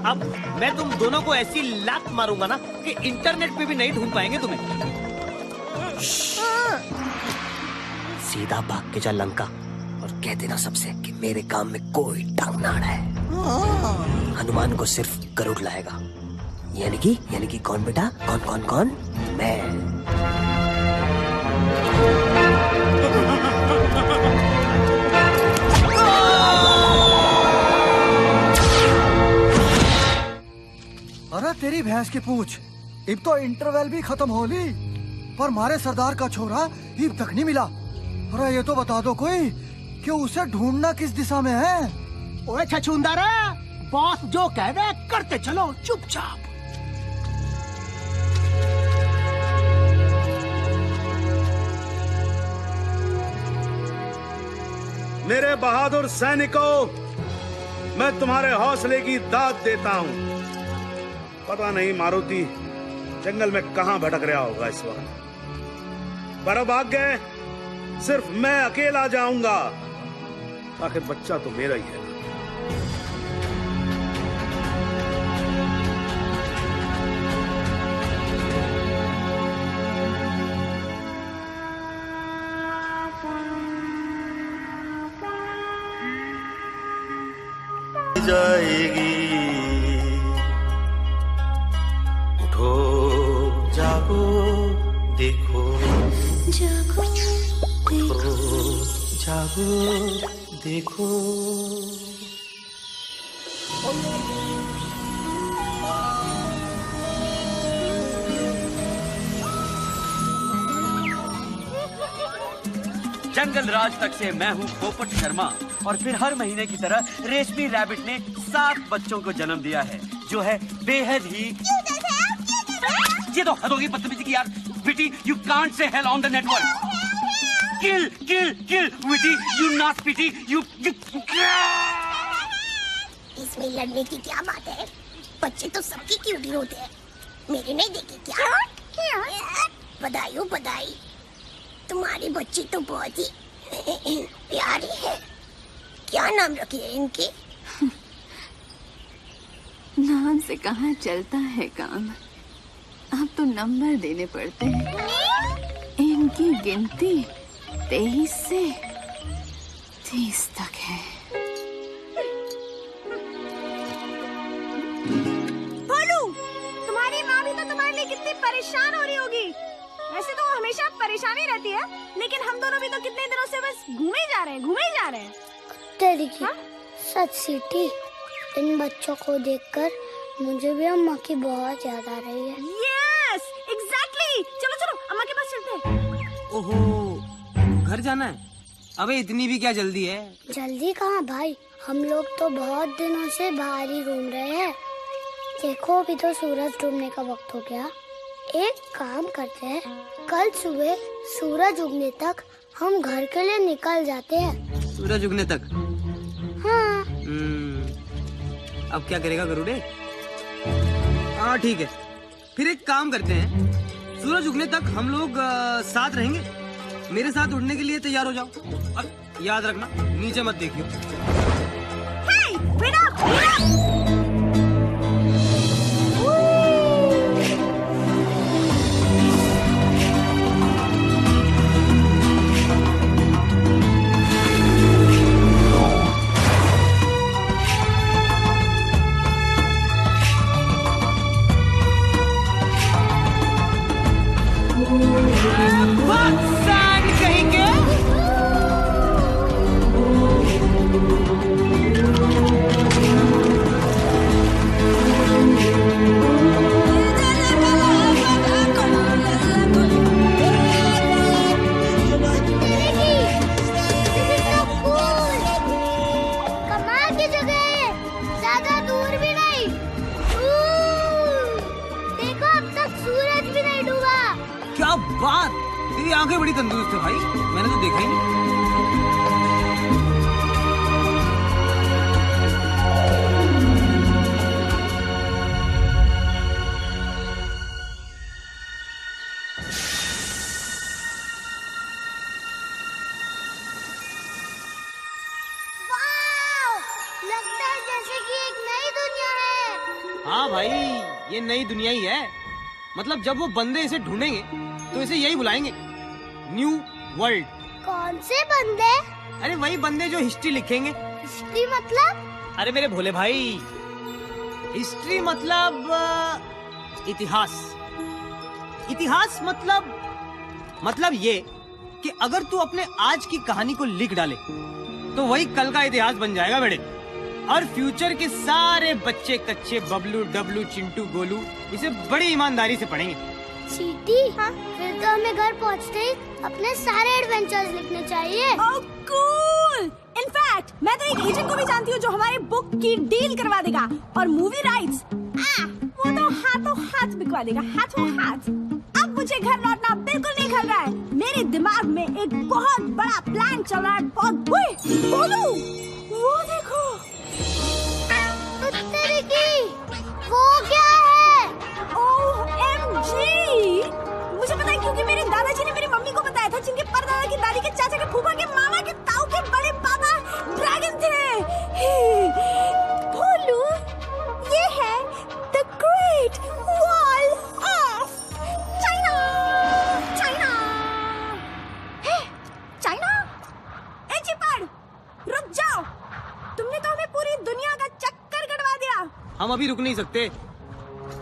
अब मैं तुम दोनों को ऐसी लात मारूंगा ना कि इंटरनेट पे भी नहीं ढूंढ पाएंगे तुम्हें। सीधा भाग के जा लंका और कह देना सबसे कि मेरे काम में कोई टांग ना अड़ा है। हनुमान को सिर्फ गरुड़ लाएगा। यानी कि कौन बेटा? कौन? मैं। अरे तेरी भैंस की पूछ, अब तो इंटरवल भी खत्म हो ली, पर मारे सरदार का छोरा अब तक नहीं मिला। अरे ये तो बता दो कोई कि उसे ढूंढना किस दिशा में है। ओए छछूंदरा, बॉस जो कह दे करते चलो चुपचाप। मेरे बहादुर सैनिकों, मैं तुम्हारे हौसले की दाद देता हूँ। पता नहीं मारुति जंगल में कहां भटक रहा होगा इस वक्त, पर अब आगे सिर्फ मैं अकेला जाऊंगा। आखिर बच्चा तो मेरा ही है। जाएगी, उठो जागो देखो, उठो जागो देखो। जंगल राज तक से मैं हूँ पोपट शर्मा, और फिर हर महीने की तरह रेशमी रैबिट ने 7 बच्चों को जन्म दिया है, जो है बेहद ही। ये तो हद होगी बदतमीजी की यार। Witty, you can't say hell on the network. Kill kill kill Witty, you not pity, you. इसमें लड़ने की क्या बात है? बच्चे तो सबकी क्यूटी होते हैं, मेरे नहीं देखे क्या? बधाई हो बधाई, तुम्हारी बच्ची तो बहुत ही प्यारी है। क्या नाम रखी है इनकी? नाम से कहाँ चलता है काम, अब तो नंबर देने पड़ते हैं। इनकी गिनती 23 से 30 तक है। भोलू, तुम्हारी माँ भी तो तुम्हारे लिए कितनी परेशान हो रही होगी। वैसे तो हमेशा परेशानी रहती है, लेकिन हम दोनों भी तो कितने दिनों से बस घूमे जा रहे हैं। तेरी की सच सीटी, इन बच्चों को देखकर मुझे भी अम्मा की बहुत याद आ रही है। Yes, exactly. चलो अम्मा के पास चलते हैं। ओहो, घर जाना है? अबे इतनी भी क्या जल्दी है? जल्दी कहाँ भाई, हम लोग तो बहुत दिनों से बाहर ही घूम रहे हैं। देखो अभी तो सूरज डूबने का वक्त हो गया। एक काम करते हैं, कल सुबह सूरज उगने तक हम घर के लिए निकल जाते हैं। सूरज उगने तक? हाँ। अब क्या करेगा गरुड़े? हाँ ठीक है, फिर एक काम करते हैं, सूरज उगने तक हम लोग साथ रहेंगे। मेरे साथ उड़ने के लिए तैयार हो जाओ। अब याद रखना, नीचे मत देखियो। Hey, wait up! सैंड कहेंगे। कमाल की जगह है, ज्यादा दूर भी नहीं। देखो अब तक सूरज भी नहीं डूबा। क्या बात, तेरी आंखें बड़ी तंदुरुस्त है भाई, मैंने तो देखा ही नहीं। लगता है जैसे कि एक नई दुनिया है। हाँ भाई, ये नई दुनिया ही है। मतलब जब वो बंदे इसे ढूंढेंगे तो इसे यही बुलाएंगे, न्यू वर्ल्ड। कौन से बंदे? अरे वही बंदे जो हिस्ट्री लिखेंगे। हिस्ट्री मतलब? अरे मेरे भोले भाई, हिस्ट्री मतलब इतिहास। इतिहास मतलब ये कि अगर तू अपने आज की कहानी को लिख डाले तो वही कल का इतिहास बन जाएगा बेटे। और फ्यूचर के सारे बच्चे कच्चे बबलू डबलू चिंटू गोलू इसे बड़ी ईमानदारी से पढ़ेंगे। चीटी, फिर तो हमें घर पहुंचते ही अपने सारे एडवेंचर्स लिखने चाहिए। ओह कूल! इनफैक्ट मैं तो एक एजेंट को भी जानती हूँ जो हमारे बुक की डील करवा देगा और मूवी राइट्स वो तो हाथों हाथ बिकवा देगा, हाथों हाथ। अब मुझे घर लौटना बिल्कुल नहीं खल रहा है। मेरे दिमाग में एक बहुत बड़ा प्लान चल रहा है। बोलू, वो देखो। तेरे की, वो क्या है? OMG! मुझे पता है क्योंकि मेरे दादाजी ने मेरी मम्मी को बताया था, जिनके परदादा की दादी के चाचा के फूफा के मामा के ताऊ के बड़े पापा ड्रैगन थे। भोलू, ये है the great wall of China. China है, चाइना। ए चिपड़, रुक जाओ। तुमने तो हमें पूरी दुनिया का चक्कर कटवा दिया। हम अभी रुक नहीं सकते।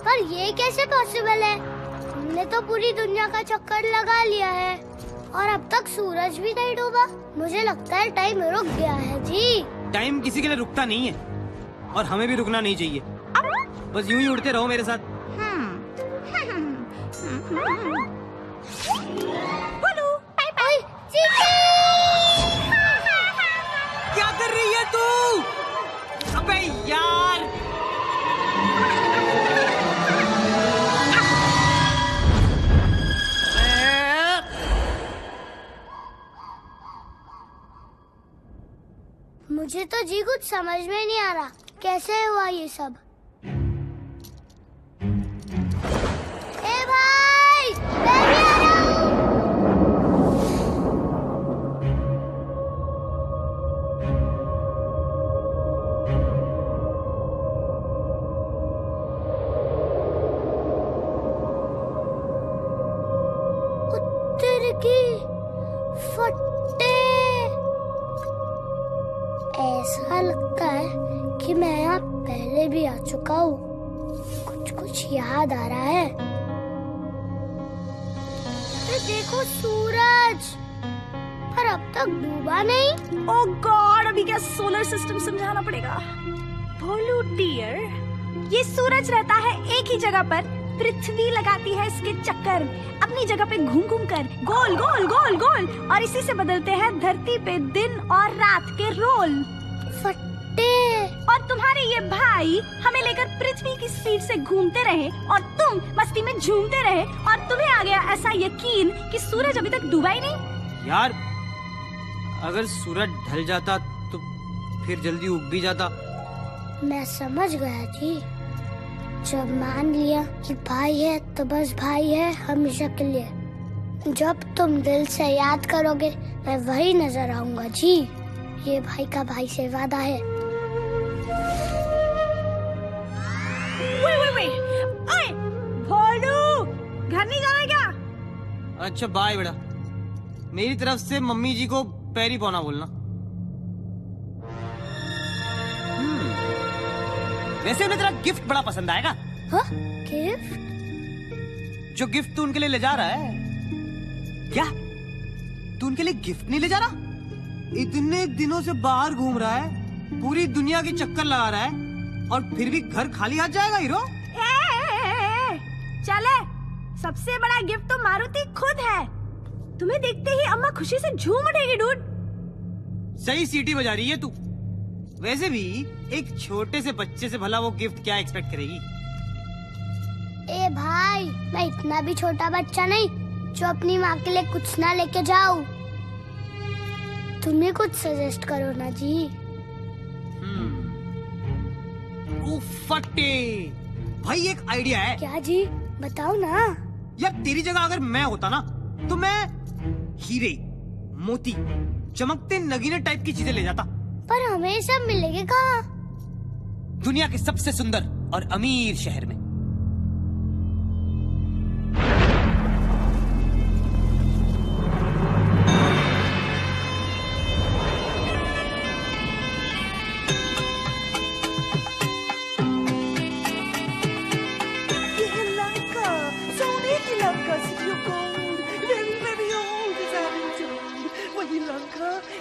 पर ये कैसे पॉसिबल है? हमने तो पूरी दुनिया का चक्कर लगा लिया है और अब तक सूरज भी नहीं डूबा। मुझे लगता है टाइम रुक गया है जी। टाइम किसी के लिए रुकता नहीं है और हमें भी रुकना नहीं चाहिए। बस यूं ही उड़ते रहो मेरे साथ। बोलू, ओए, चीटी! क्या कर रही है तू? अबे यार! मुझे तो जी कुछ समझ में नहीं आ रहा, कैसे हुआ ये सब? ए भाई, मैं भी आ रहा हूँ। उत्तर की फट्टे। ऐसा लगता है कि मैं यहाँ पहले भी आ चुका हूँ। कुछ याद आ रहा है। अरे देखो सूरज, पर अब तक डूबा नहीं। ओह गॉड, अभी क्या सोलर सिस्टम समझाना पड़ेगा। भोलू डियर, ये सूरज रहता है एक ही जगह पर, पृथ्वी लगाती है इसके चक्कर अपनी जगह पे घूम घूम कर, गोल गोल गोल गोल, और इसी से बदलते हैं धरती पे दिन और रात के रोल। फट्टे। और तुम्हारे ये भाई हमें लेकर पृथ्वी की स्पीड से घूमते रहे और तुम मस्ती में झूमते रहे और तुम्हें आ गया ऐसा यकीन कि सूरज अभी तक डूबा ही नहीं। यार, अगर सूरज ढल जाता तो फिर जल्दी उग भी जाता। मैं समझ गया जी। जब मान लिया कि भाई है तो बस भाई है हमेशा के लिए। जब तुम दिल से याद करोगे मैं वही नजर आऊंगा जी। ये भाई का भाई से वादा है। ओए, भोलू, घर नहीं जाना क्या? अच्छा बाय बेटा, मेरी तरफ से मम्मी जी को पैरी पौना बोलना। वैसे उन्हें तेरा गिफ्ट बड़ा पसंद आएगा। हाँ? गिफ्ट? जो गिफ्ट तू उनके लिए ले जा रहा है क्या तू उनके लिए गिफ्ट नहीं ले जा रहा? इतने दिनों से बाहर घूम रहा है, पूरी दुनिया की चक्कर लगा रहा है और फिर भी घर खाली हाथ जाएगा हीरो? चले, सबसे बड़ा गिफ्ट तो मारुति खुद है। तुम्हें देखते ही अम्मा खुशी से झूम उठेगी डूड। सही सीटी बजा रही है तू। वैसे भी एक छोटे से बच्चे से भला वो गिफ्ट क्या एक्सपेक्ट करेगी? ए भाई, मैं इतना भी छोटा बच्चा नहीं जो अपनी माँ के लिए कुछ ना लेके जाऊं। तुम्हें कुछ सजेस्ट करो ना जी। फटे भाई, एक आइडिया है। क्या जी, बताओ ना। यार तेरी जगह अगर मैं होता ना तो मैं हीरे, मोती, चमकते नगीने टाइप की चीजें ले जाता। पर हमें सब मिलेंगे कहाँ? दुनिया के सबसे सुंदर और अमीर शहर में।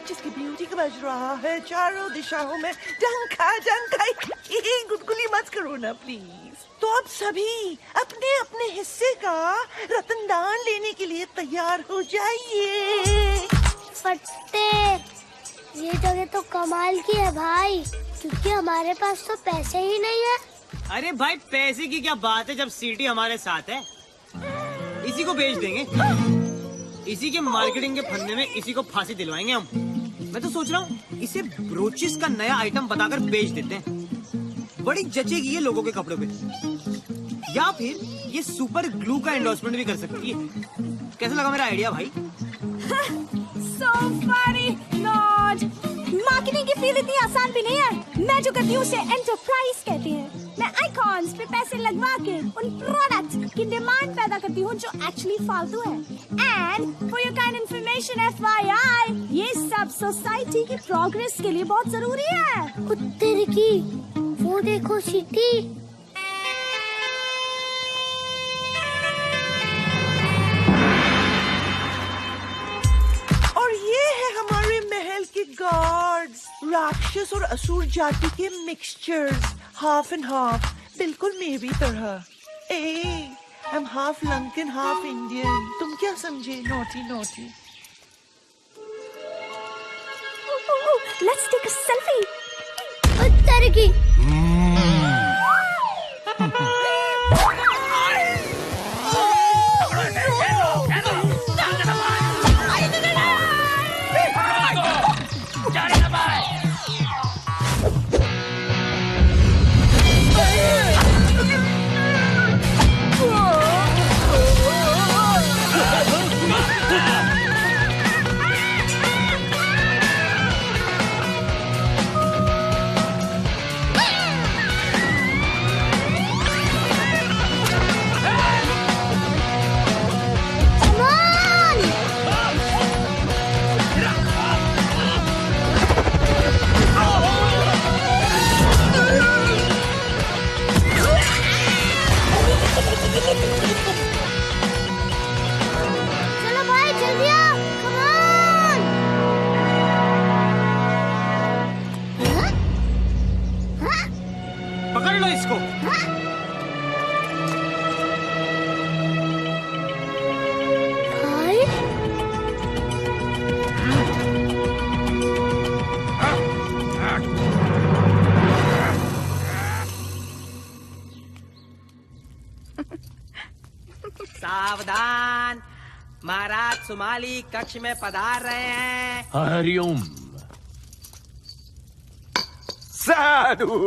जिसकी ब्यूटी का बज रहा है चारों दिशाओं में डंका डंका। गुदगुली मत करो ना प्लीज। तो अब सभी अपने अपने हिस्से का रतनदान लेने के लिए तैयार हो जाइए। फट्टे, ये जगह तो कमाल की है भाई, क्योंकि हमारे पास तो पैसे ही नहीं है। अरे भाई पैसे की क्या बात है जब सीटी हमारे साथ है। इसी को बेच देंगे, इसी के मार्केटिंग के फंदे में इसी को फांसी दिलवाएंगे हम। मैं तो सोच रहा हूँ इसे ब्रोचेस का नया आइटम बताकर बेच देते हैं। बड़ी जचेगी ये लोगों के कपड़ों पे। या फिर ये सुपर ग्लू का एंडोर्समेंट भी कर सकती है। कैसा लगा मेरा आइडिया भाई? So funny, Lord. मार्केटिंग की फील्ड इतनी आसान भी नहीं है। मैं जो करती हूँ उसे एंटरप्राइज कहते हैं। मैं आइकॉन्स पे पैसे लगवा के उन प्रोडक्ट्स की डिमांड पैदा करती हूँ जो एक्चुअली फालतू है। And for your kind information FYI, ये सब सोसाइटी की प्रोग्रेस के लिए बहुत जरूरी है। कुत्ते की वो देखो सिटी। और ये है हमारे महल के गार्ड्स, राक्षस और असुर जाति के मिक्सचर्स, हाफ एंड हाफ, बिल्कुल मेरी तरह। I am half Lankan half Indian. तुम क्या समझे? Naughty naughty. Let's take a selfie. उत्तर की चलो भाई जल्दी आओ, come on। हाँ? पकड़ लो इसको। भाई सावधान, महाराज सुमाली कक्ष में पधार रहे हैं। हरिओम। साधु,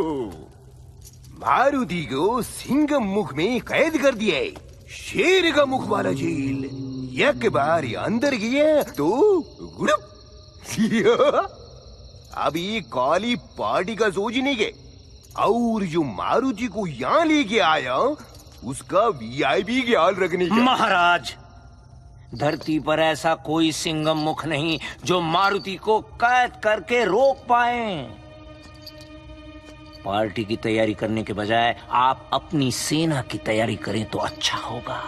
मारुति को सिंह मुख में कैद कर दिया है। शेर का मुख वाला जेल। एक बार अंदर गया तो गुड़ुप। अभी काली पार्टी का सोचने के, और जो मारुति को यहाँ लेके आया उसका VIP ख्याल रखने का। महाराज, धरती पर ऐसा कोई सिंगम मुख नहीं जो मारुति को कैद करके रोक पाए। पार्टी की तैयारी करने के बजाय आप अपनी सेना की तैयारी करें तो अच्छा होगा।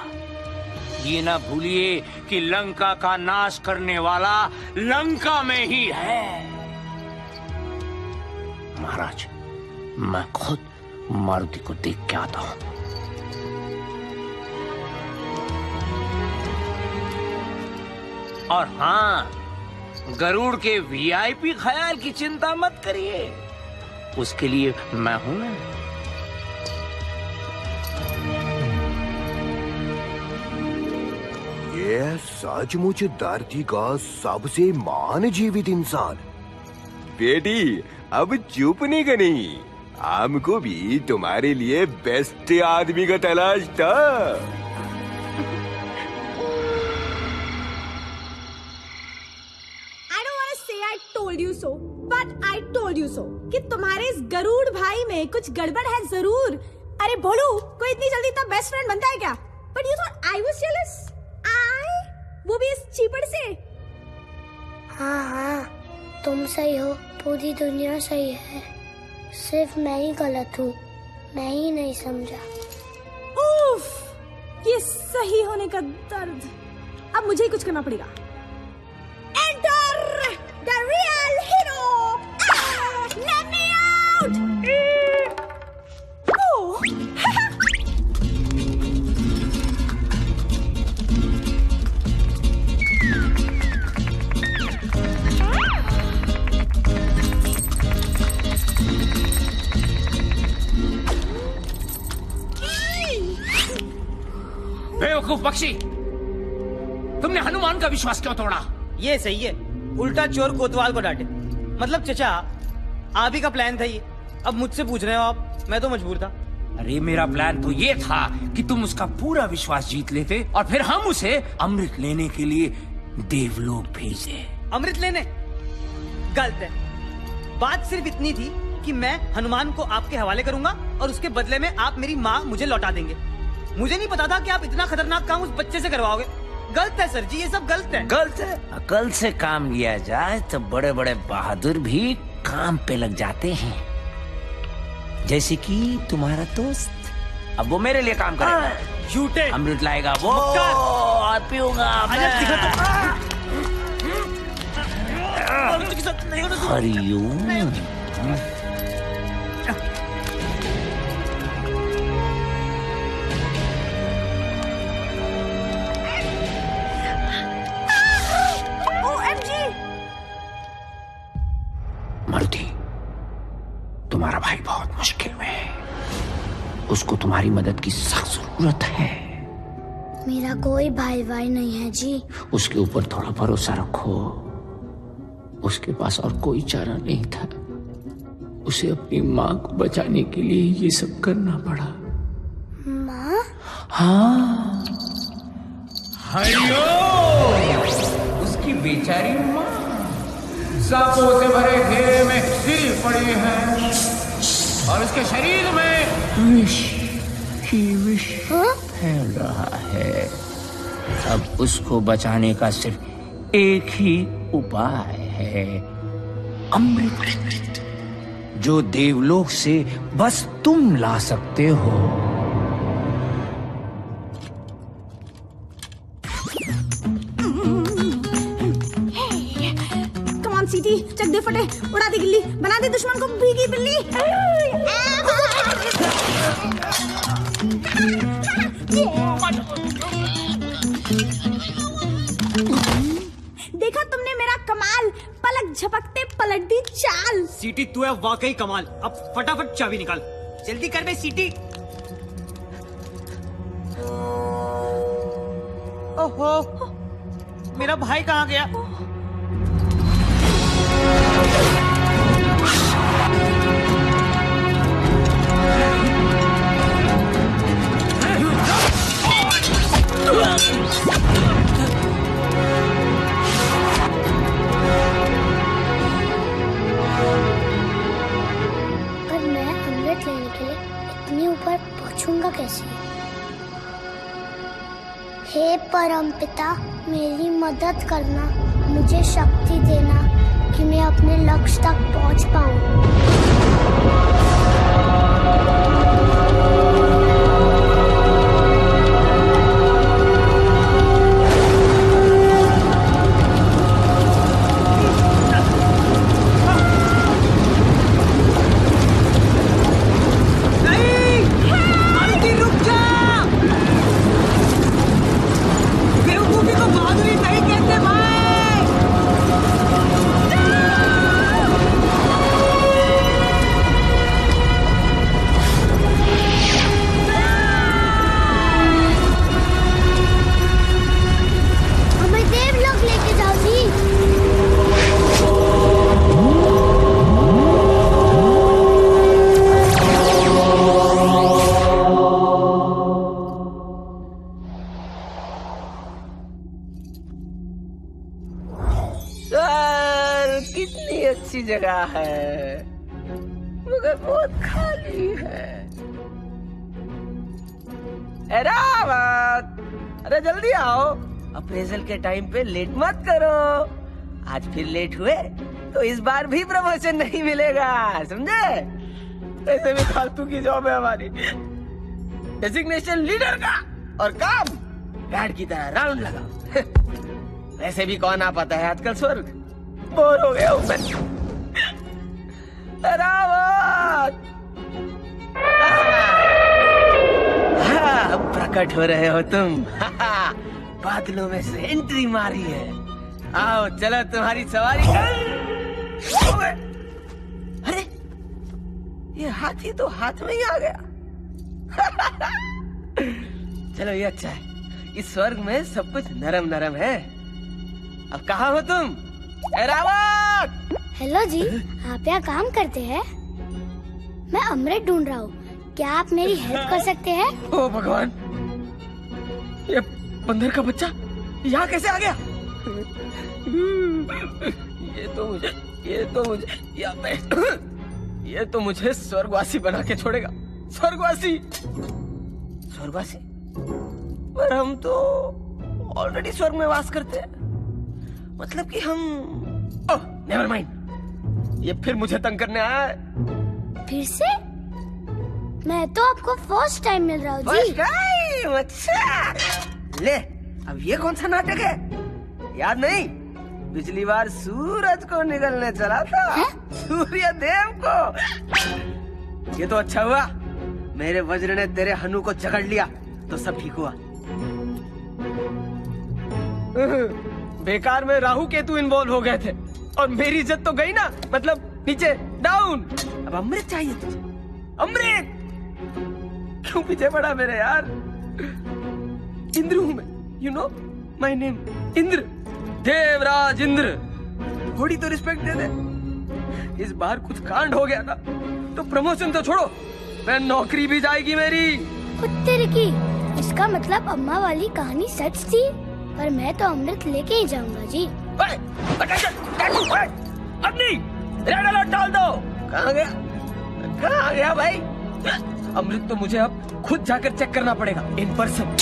ये ना भूलिए कि लंका का नाश करने वाला लंका में ही है। महाराज, मैं खुद मारुति को देख के आता हूं। और हाँ, गरुड़ के वीआईपी ख्याल की चिंता मत करिए, उसके लिए मैं हूं ना। ये सचमुच धरती का सबसे महान जीवित इंसान। बेटी, अब चुप नहीं करनी, हमको भी तुम्हारे लिए बेस्ट आदमी का तलाश था। told you so, but I told you so कि तुम्हारे इस गरुड़ भाई में कुछ गड़बड़ है जरूर। अरे बोलू, कोई इतनी जल्दी इतना बेस्ट फ्रेंड बनता है क्या? But you thought I was jealous? वो भी इस चीपड़ से? हाँ, तुम सही हो, पूरी दुनिया सही है, सिर्फ मैं ही गलत हूँ, मैं ही नहीं समझा। उफ, ये सही होने का दर्द। अब मुझे ही कुछ करना पड़ेगा। Enter the real hero! Let me out! Oh! बेवकूफ पक्षी, तुमने हनुमान का विश्वास क्यों तोड़ा? ये सही है, उल्टा चोर कोतवाल को डांटे। मतलब चचा, आप ही का प्लान था ये, अब मुझसे पूछ रहे हो आप? मैं तो मजबूर था। अरे मेरा प्लान तो ये था कि तुम उसका पूरा विश्वास जीत लेते और फिर हम उसे अमृत लेने के लिए देवलोक भेजे। अमृत लेने? गलत है। बात सिर्फ इतनी थी कि मैं हनुमान को आपके हवाले करूंगा और उसके बदले में आप मेरी माँ मुझे लौटा देंगे। मुझे नहीं पता था कि आप इतना खतरनाक काम उस बच्चे से करवाओगे। गलत है सर जी, ये सब गलत है। गलत है? अकल से काम लिया जाए तो बड़े बड़े बहादुर भी काम पे लग जाते हैं, जैसे कि तुम्हारा दोस्त। अब वो मेरे लिए काम करेगा, झूठे अमृत लाएगा वो और पीऊंगा मैं। हरिओम। मारुति, तुम्हारा भाई बहुत मुश्किल में है, उसको तुम्हारी मदद की सख्त जरूरत है। मेरा कोई भाई नहीं है जी। उसके ऊपर थोड़ा भरोसा रखो, उसके पास और कोई चारा नहीं था, उसे अपनी माँ को बचाने के लिए ये सब करना पड़ा। माँ? हाँ। हरिओम। उसकी बेचारी माँ सांपों से भरे घेरे में हिल पड़ी है और उसके शरीर में विष ही विष फैल रहा है। अब उसको बचाने का सिर्फ एक ही उपाय है, अमृत, जो देवलोक से बस तुम ला सकते हो। सीटी, चक दे फटे, उड़ा दे गिल्ली, बना दे दुश्मन को भीगी बिल्ली। देखा तुमने मेरा कमाल, पलक झपकते पलट दी चाल। सीटी, तू है वाकई कमाल। अब फटाफट चाबी निकाल, जल्दी कर बे सीटी। ओहो, मेरा भाई कहाँ गया? पर मैं अमृत लेने के लिए इतनी ऊपर पहुंचूंगा कैसे? हे परमपिता, मेरी मदद करना, मुझे शक्ति देना कि मैं अपने लक्ष्य तक पहुंच पाऊं। सी जगह है मगर बहुत खाली है। रावत, अरे जल्दी आओ, अप्रेजल के टाइम पे लेट मत करो। आज फिर लेट हुए तो इस बार भी प्रमोशन नहीं मिलेगा, समझे? ऐसे भी फालतू की जॉब है हमारी। डेजिग्नेशन लीडर का और काम गार्ड की तरह राउंड लगाओ। वैसे भी कौन आ पाता है आजकल स्वर्ग, बोर हो गया हूं मैं। रावत, हाँ, अब प्रकट हो रहे हो तुम। बादलों में से एंट्री मारी है। आओ चलो तुम्हारी सवारी। अरे ये हाथी तो हाथ में ही आ गया। चलो ये अच्छा है, इस स्वर्ग में सब कुछ नरम नरम है। अब कहाँ हो तुम? रावत! हेलो जी, आप यहाँ काम करते हैं? मैं अमृत ढूंढ रहा हूँ, क्या आप मेरी हेल्प कर सकते हैं? ओ भगवान, ये बंदर का बच्चा यहाँ कैसे आ गया? ये तो मुझे स्वर्गवासी बना के छोड़ेगा। स्वर्गवासी पर हम तो ऑलरेडी स्वर्ग में वास करते हैं। मतलब कि हम नेवर माइंड, ये फिर मुझे तंग करने आया है। फिर से? मैं तो आपको फर्स्ट टाइम मिल रहा हूँ जी। अच्छा, ले अब ये कौन सा नाटक है? याद नहीं, पिछली बार सूरज को निगलने चला था, सूर्य देव को। ये तो अच्छा हुआ मेरे वज्र ने तेरे हनु को जकड़ लिया, तो सब ठीक हुआ। बेकार में राहु केतु इन्वॉल्व हो गए थे और मेरी इज्जत तो गई ना, मतलब नीचे डाउन। अब अमृत चाहिए तुझे, अमृत। क्यों पीछे पड़ा मेरे यार? इंद्र हूं मैं, you know my name Indra, Devraj Indra. थोड़ी तो रिस्पेक्ट दे दे। इस बार कुछ कांड हो गया ना तो प्रमोशन तो छोड़ो, मैं नौकरी भी जाएगी मेरी। कुत्ते की, इसका मतलब अम्मा वाली कहानी सच थी, पर मैं तो अमृत लेके ही जाऊंगा जी। अग्नि, रेड अलर्ट डाल दो। कहाँ गया भाई? अमृत तो मुझे अब खुद जाकर चेक करना पड़ेगा इन पर्सन।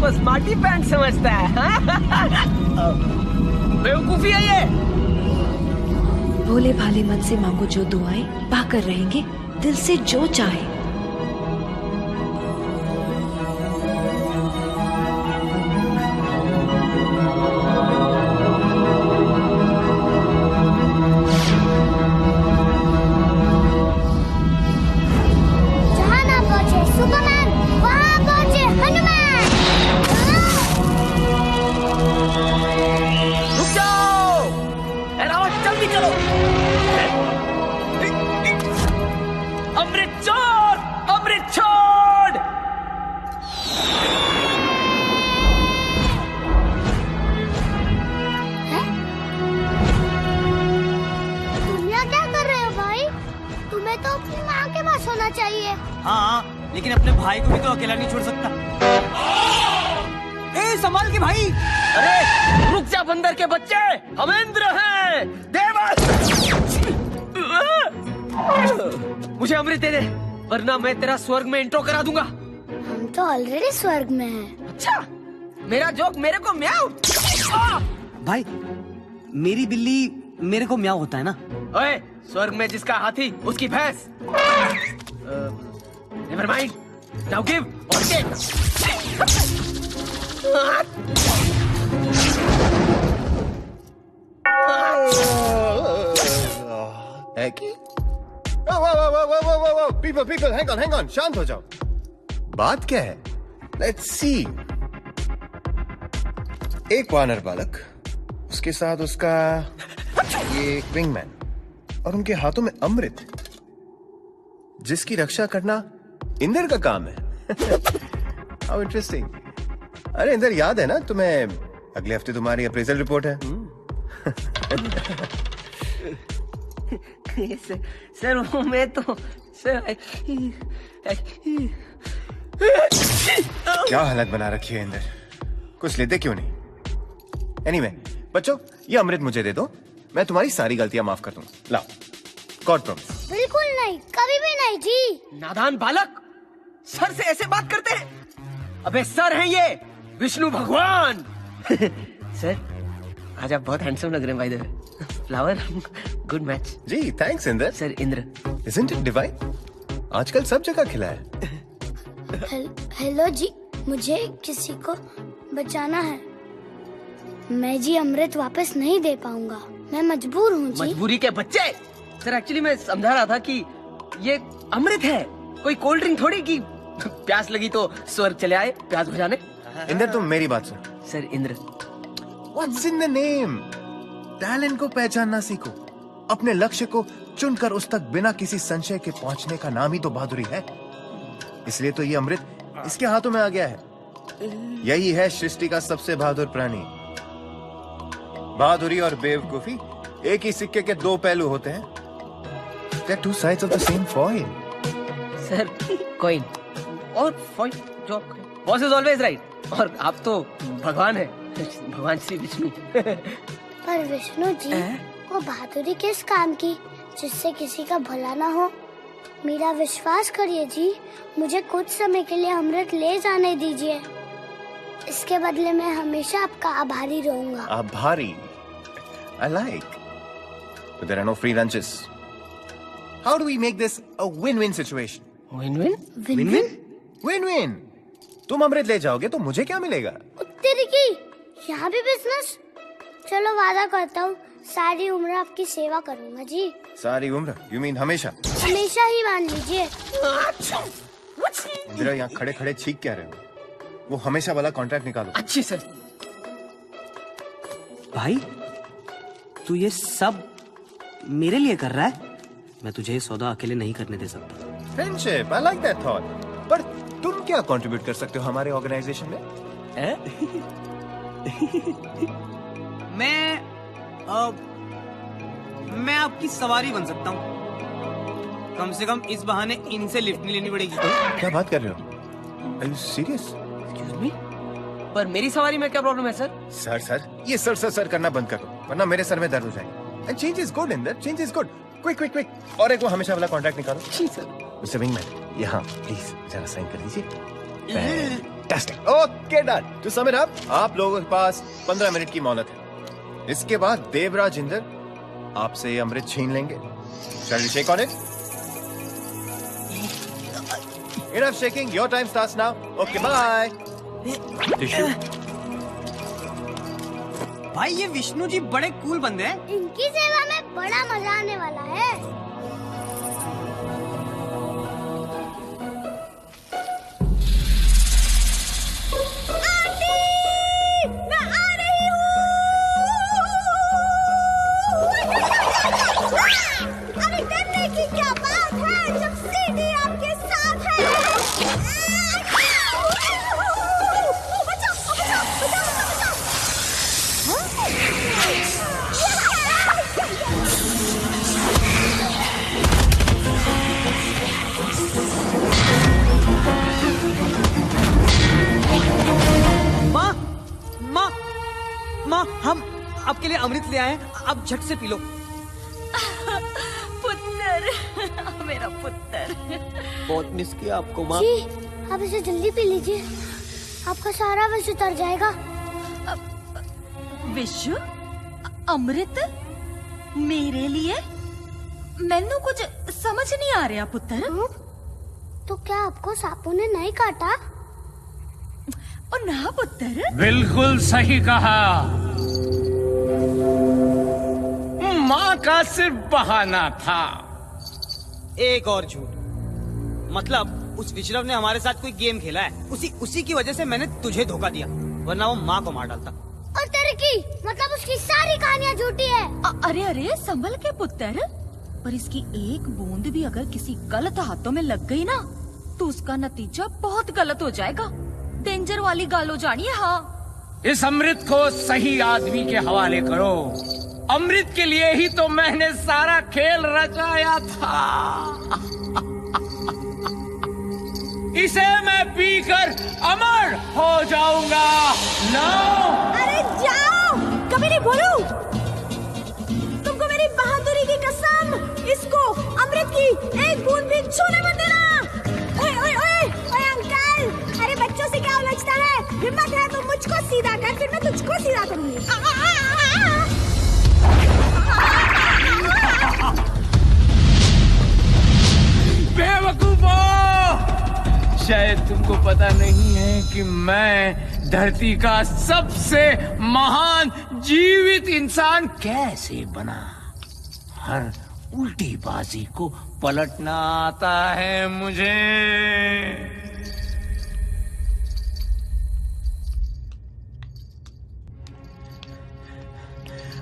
स्मार्टी पैंट समझता है। बेवकूफी है ये। भोले भाले मन से मांगो जो दुआएं, पाकर रहेंगे दिल से जो चाहे। जहाँ ना पहुँचे सुपरमैन, वहाँ पहुँचे हनुमान। रुक जाओ, रावत जल्दी चलो। अमृत छोड़, अमृत छोड़। तुम यहाँ क्या कर रहे हो भाई? तुम्हें तो अपनी माँ के पास होना चाहिए। हाँ, लेकिन अपने भाई को भी तो अकेला नहीं छोड़ सकता। ए, संभाल के भाई। अरे रुक जा बंदर के बच्चे, हम इंद्र हैं, देवस। मुझे अमृत दे दे, वरना मैं तेरा स्वर्ग में इंट्रो करा दूंगा। हम तो ऑलरेडी स्वर्ग में हैं। अच्छा, मेरा जोक मेरे को म्याऊ। भाई, मेरी बिल्ली मेरे को म्याऊ होता है ना। ओए, स्वर्ग में जिसका हाथी उसकी भैंस। नेवर माइंड, नाउ गिव और टेक। People, hang on, शांत हो जाओ। बात क्या है? Let's see. एक वानर बालक, उसके साथ उसका ये विंगमैन, और उनके हाथों में अमृत, जिसकी रक्षा करना इंदर का काम है। How interesting. अरे इंदर, याद है ना तुम्हें, अगले हफ्ते तुम्हारी अप्रेजल रिपोर्ट है। सर वो मैं तो सर क्या हालत बना रखी है इंदर, कुछ लेते क्यों नहीं? एनीवे, बच्चों ये अमृत मुझे दे दो, मैं तुम्हारी सारी गलतियां माफ कर दूंगा। लाओ, गॉड प्रॉमिस। बिल्कुल नहीं, कभी भी नहीं जी। नादान बालक, सर से ऐसे बात करते हैं? अबे सर हैं ये, विष्णु भगवान। सर आज आप बहुत हैंडसम लग रहे हैं, by the way. Flower, good match. जी thanks Inder. Sir Indra. Isn't it divine? आजकल सब जगह खिला है। हेलो जी, मुझे किसी को बचाना है। मैं जी अमृत वापस नहीं दे पाऊंगा, मैं मजबूर हूँ जी। मजबूरी के बच्चे। सर एक्चुअली मैं समझा रहा था कि ये अमृत है, कोई कोल्ड ड्रिंक थोड़ी कि प्यास लगी तो स्वर्ग चले आए प्यास बुझाने। इंदर तुम मेरी बात सुन। Sir Indra. What's in the name? Talent को पहचानना सीखो, अपने लक्ष्य को चुनकर उस तक बिना किसी संशय के पहुंचने का नाम ही तो बहादुरी है। इसलिए तो ये अमृत इसके हाथों में आ गया है। यही है सृष्टि का सबसे बहादुर प्राणी। बहादुरी और बेवकूफी एक ही सिक्के के दो पहलू होते हैं। They're two sides of the same coin. Sir coin और फॉइन, जो बॉस इज ऑलवेज राइट, और आप तो भगवान है, भगवान श्री विष्णु। पर विष्णु जी, वो बहादुरी किस काम की जिससे किसी का भला ना हो? मेरा विश्वास करिए जी, मुझे कुछ समय के लिए अमृत ले जाने दीजिए। इसके बदले मैं हमेशा आपका आभारी रहूंगा। आभारी? I like. But there are no free lunches. How do we make this a win-win situation? Win-win? Win-win? Win-win. तुम अमृत ले जाओगे तो मुझे क्या मिलेगा? तेरी की यहाँ भी बिजनेस? चलो वादा करता हूँ, सारी उम्र आपकी सेवा करूँगा जी। सारी उम्र? You mean हमेशा? हमेशा ही मान लीजिए। इंदिरा, यहाँ खड़े खड़े छींक क्या रहे हो? वो हमेशा वाला कॉन्ट्रैक्ट निकालो। अच्छी सर। भाई तू ये सब मेरे लिए कर रहा है? मैं तुझे ये सौदा अकेले नहीं करने दे सकता। Friendship, I like that thought. पर तुम क्या कंट्रीब्यूट कर सकते हो हमारे ऑर्गेनाइजेशन में? मैं आपकी सवारी बन सकता हूँ। कम से कम इस बहाने इनसे लिफ्ट नहीं लेनी पड़ेगी। क्या बात कर रहे हो? Are you serious? Excuse me? पर मेरी सवारी में क्या प्रॉब्लम है सर? सर ये सर करना बंद करो, वरना मेरे सर में दर्द हो जाएगा। And change is good, Inder, change is good. Quick. और एक वो हमेशा वाला कॉन्ट्रैक्ट निकालो। जी सर। मिस्टर विंगमैन, यहाँ प्लीज जरा साइन कर दीजिए। Fantastic. Okay done. To sum it up, आप लोगों के पास 15 मिनट की मोहलत है। इसके बाद देवराज इंदर आपसे ये अमृत छीन लेंगे। Shall we shake on it? Enough shaking. Your time starts now. Okay, bye. भाई ये विष्णु जी बड़े कूल बंदे हैं। इनकी सेवा में बड़ा मजा आने वाला है। अरे डरने की क्या बात है जब सीढ़ी आपके साथ है। माँ, हम आपके लिए अमृत ले आए हैं, आप झट से पी लो। पुत्र, मेरा पुत्र। बहुत मिस किया आपको माँ। जी, आप इसे जल्दी पी लीजिए, आपका सारा विष उतर जाएगा। विष? अमृत? मेरे लिए? मैंने कुछ समझ नहीं आ रहा पुत्र। तो क्या आपको सांपों ने नहीं काटा? और ना पुत्र। बिल्कुल सही कहा। माँ का सिर्फ बहाना था। एक और झूठ, मतलब उस विश्रव ने हमारे साथ कोई गेम खेला है, उसी की वजह से मैंने तुझे धोखा दिया, वरना वो माँ को मार डालता। और तेरे की मतलब उसकी सारी कहानियाँ झूठी है। अरे अरे संभल के पुत्र, पर इसकी एक बूंद भी अगर किसी गलत हाथों में लग गई ना तो उसका नतीजा बहुत गलत हो जाएगा। डेंजर वाली गालो जानिए। हाँ, इस अमृत को सही आदमी के हवाले करो। अमृत के लिए ही तो मैंने सारा खेल रचाया था। इसे मैं पीकर अमर हो जाऊंगा। लो। अरे जाओ, कभी नहीं बोलू। तुमको मेरी बहादुरी की कसम, इसको अमृत की एक बूंद भी छूने मत देना। ओए ओए ओए ओए अंकल, अरे बच्चों से क्या उलझता है? हिम्मत है तो मुझको सीधा कर, फिर मैं तुझको सीधा करूंगी। बेवकूफो, शायद तुमको पता नहीं है कि मैं धरती का सबसे महान जीवित इंसान कैसे बना। हर उल्टी बाजी को पलटना आता है मुझे।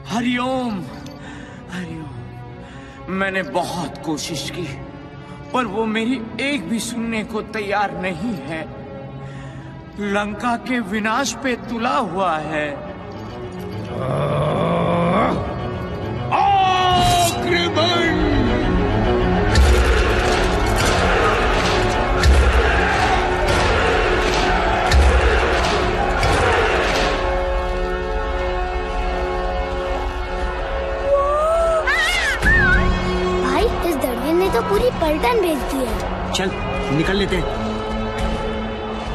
हरिओम, हरिओम। मैंने बहुत कोशिश की पर वो मेरी एक भी सुनने को तैयार नहीं है। लंका के विनाश पे तुला हुआ है। आक्रमण! तो पूरी पलटन भेज दी है। चल निकल लेते हैं।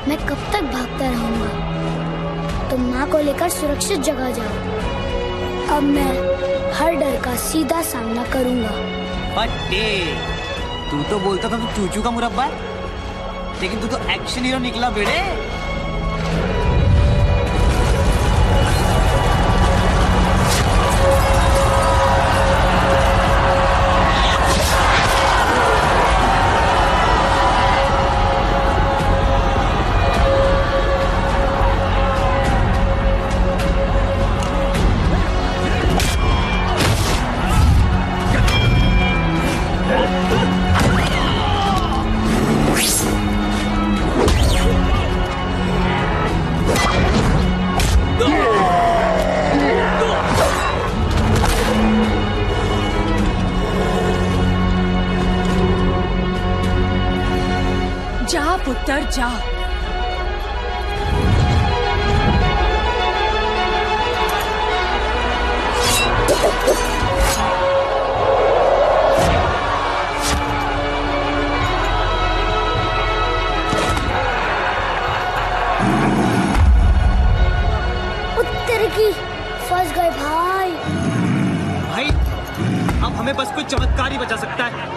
मैं कब तक भागता रहूंगा? तुम माँ को लेकर सुरक्षित जगह जाओ। अब मैं हर डर का सीधा सामना करूंगा। फटे, तू तो बोलता था तू चूचू का मुरब्बा है, लेकिन तू तो एक्शन हीरो निकला बेटे। पुत्र जा। उत्तर की फंस गए भाई। भाई अब हमें बस कोई चमत्कार ही बचा सकता है।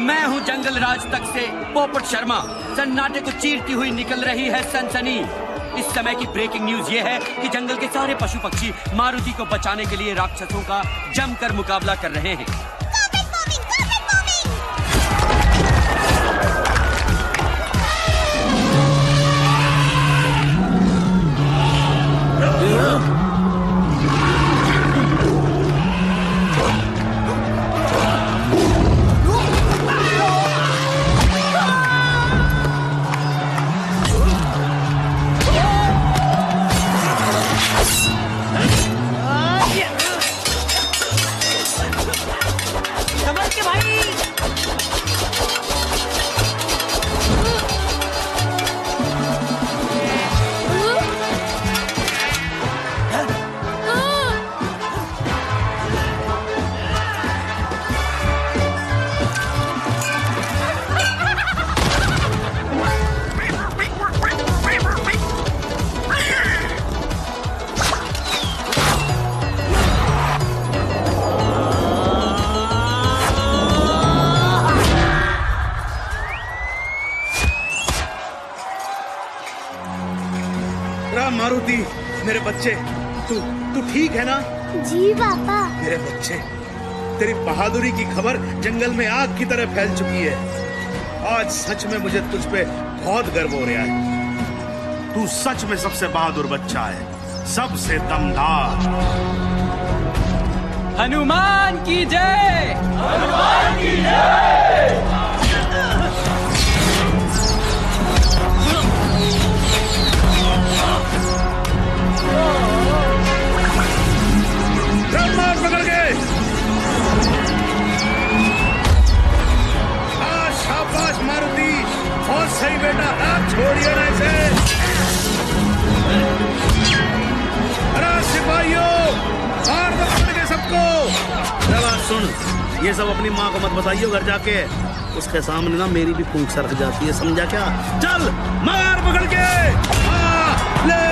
मैं हूं जंगल राज तक से पोपट शर्मा। सन्नाटे को चीरती हुई निकल रही है सनसनी। इस समय की ब्रेकिंग न्यूज ये है कि जंगल के सारे पशु पक्षी मारुति को बचाने के लिए राक्षसों का जमकर मुकाबला कर रहे हैं। बच्चे, तू ठीक है ना? जी पापा। मेरे बच्चे, तेरी बहादुरी की खबर जंगल में आग की तरह फैल चुकी है। आज सच में मुझे तुझ पे बहुत गर्व हो रहा है। तू सच में सबसे बहादुर बच्चा है, सबसे दमदार। हनुमान की जय! हनुमान की जय! ब्रह्मास्त्र पकड़ के! शाबाश मारुति, बहुत सही बेटा, हाथ छोड़िए ना इसे। अरे सिपाहियों, मार दो पकड़ के सबको। चला सुन, ये सब अपनी माँ को मत बताइए घर जाके, उसके सामने ना मेरी भी फूंक सरक जाती है, समझा क्या? चल मार पकड़ के, ले।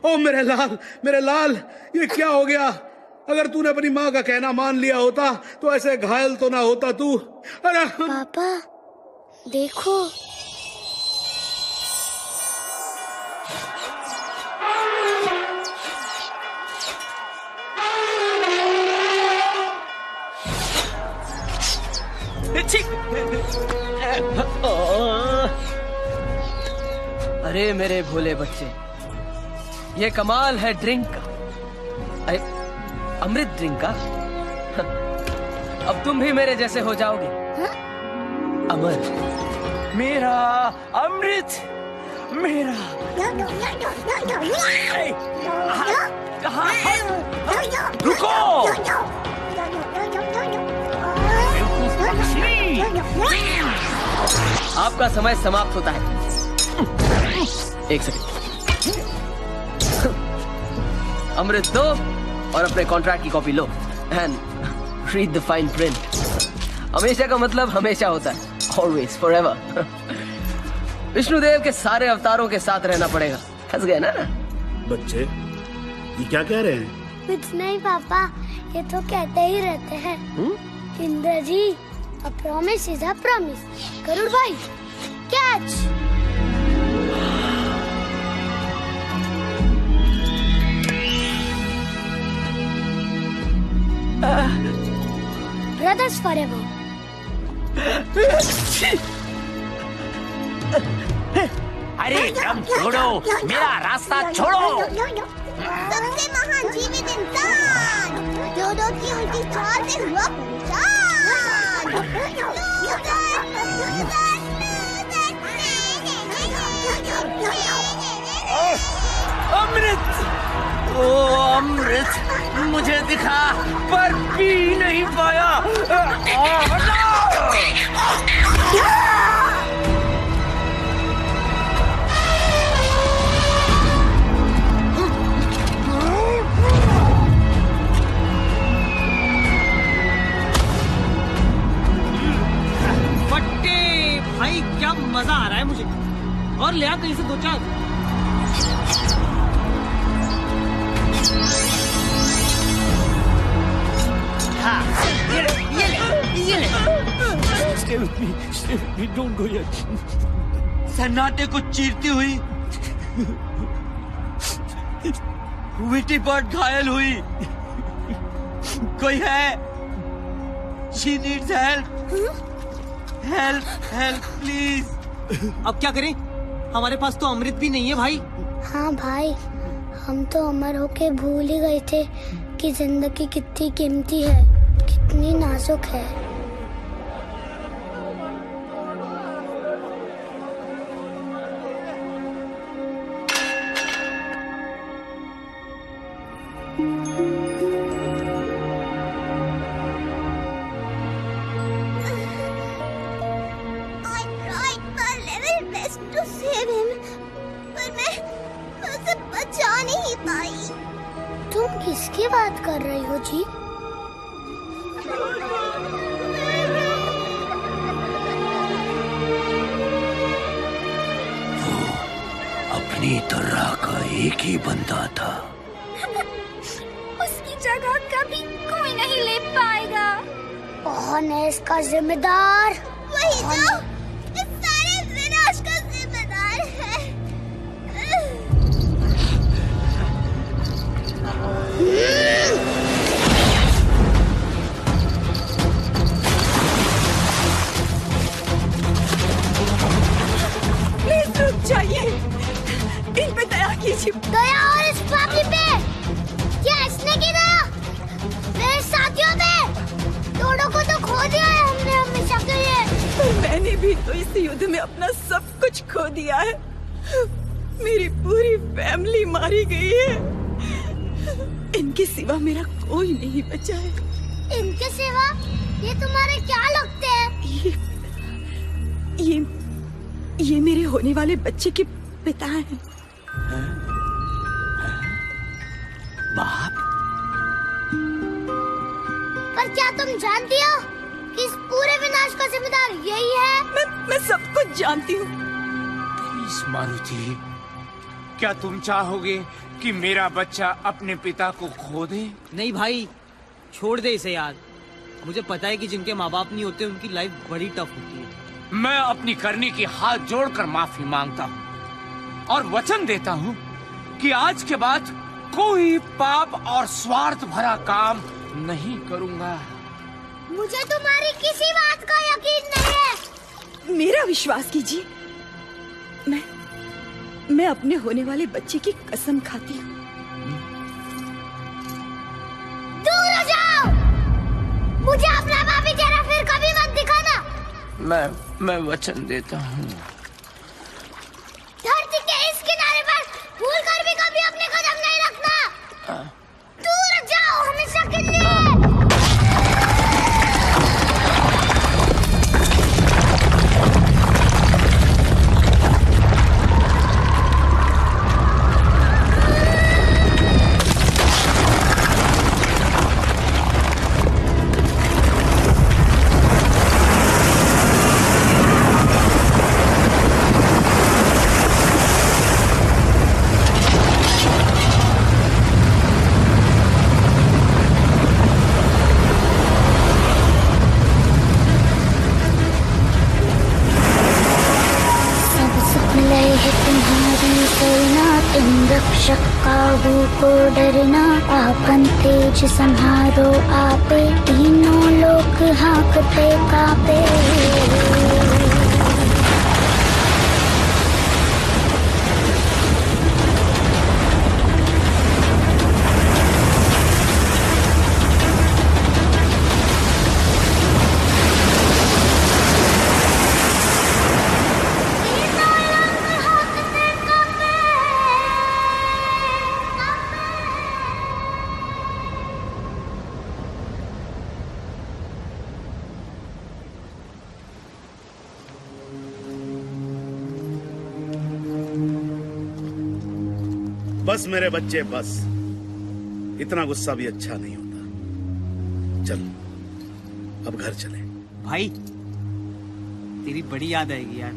ओ मेरे लाल, ये क्या हो गया? अगर तूने अपनी माँ का कहना मान लिया होता तो ऐसे घायल तो ना होता तू। अरे पापा देखो, अरे मेरे भोले बच्चे, ये कमाल है ड्रिंक का। अरे अमृत ड्रिंक का। अब तुम भी मेरे जैसे हो जाओगे। अमर, मेरा अमृत, मेरा। रुको, आपका समय समाप्त होता है। एक सेकंड, अमृत दो और अपने कॉन्ट्रैक्ट की copy low and read the fine print. हमेशा का मतलब हमेशा होता है, ऑलवेज, फॉरएवर। विष्णुदेव के सारे अवतारों के साथ रहना पड़ेगा। हंस गए ना? बच्चे, ये क्या कह रहे हैं? कुछ नहीं पापा, ये तो कहते ही रहते हैं। इंद्र जी, a promise is a promise. Garuda भाई, कैच। Brothers forever. अरे दम छोड़ो, मेरा रास्ता छोड़ो। सबसे महान जीवित इंसान, डोडो की उल्टी चाल से हुआ पहचान। अमृत, ओ अमृत मुझे दिखा पर पी नहीं पाया। फट्टे भाई, क्या मजा आ रहा है मुझे। और ले आ कहीं से 2-4। Don't go yet. सन्नाटे को चीरती हुई विटी बर्ड घायल हुई। कोई है? She needs help. Help, please. अब क्या करें? हमारे पास तो अमृत भी नहीं है भाई। हाँ भाई, हम तो अमर होके भूल ही गए थे कि जिंदगी कितनी कीमती है, कितनी नाजुक है। तुम किसकी बात कर रही हो जी? वो अपनी तरह का एक ही बंदा था। उसकी जगह कभी कोई नहीं ले पाएगा। कौन है इसका जिम्मेदार? वही जो इस सारे विनाश का जिम्मेदार है। प्लीज रुक जाइए, इन पे दया कीजिए। दया और इस फैमिली पे? क्या इसने की दया? मेरे साथियों पे? दोनों को तो खो दिया है हमने हमेशा के लिए। पर मैंने भी तो इस युद्ध में अपना सब कुछ खो दिया है। मेरी पूरी फैमिली मारी गई है। इनके सिवा मेरा कोई नहीं बचा है। इनके सिवा? ये तुम्हारे क्या लगते हैं? ये मेरे होने वाले बच्चे के पिता हैं। बाप? पर क्या तुम जानती हो कि इस पूरे विनाश का जिम्मेदार यही है? मैं सब कुछ जानती हूँ। प्लीज मारुति, क्या तुम चाहोगे कि मेरा बच्चा अपने पिता को खो दे? नहीं भाई, छोड़ दे इसे यार। मुझे पता है कि जिनके माँ बाप नहीं होते उनकी लाइफ बड़ी टफ होती है। मैं अपनी करनी की हाथ जोड़कर माफी मांगता हूँ और वचन देता हूँ कि आज के बाद कोई पाप और स्वार्थ भरा काम नहीं करूँगा। मुझे तुम्हारी किसी बात का यकीन नहीं है। मेरा विश्वास कीजिए, मैं अपने होने वाले बच्चे की कसम खाती हूँ। दूर हो जाओ! मुझे अपना भाभी चेहरा फिर कभी मत दिखाना। मैं वचन देता हूँ। धरती के इस किनारे पर भूल कर भी कभी अपने कदम नहीं रखना। दूर जाओ हमेशा के लिए। रक्षक काबू को डरना, आपन तेज संहारो आपे, तीनों लोग हाँकते कापे। बस मेरे बच्चे बस, इतना गुस्सा भी अच्छा नहीं होता। चल अब घर चले। भाई तेरी बड़ी याद आएगी यार।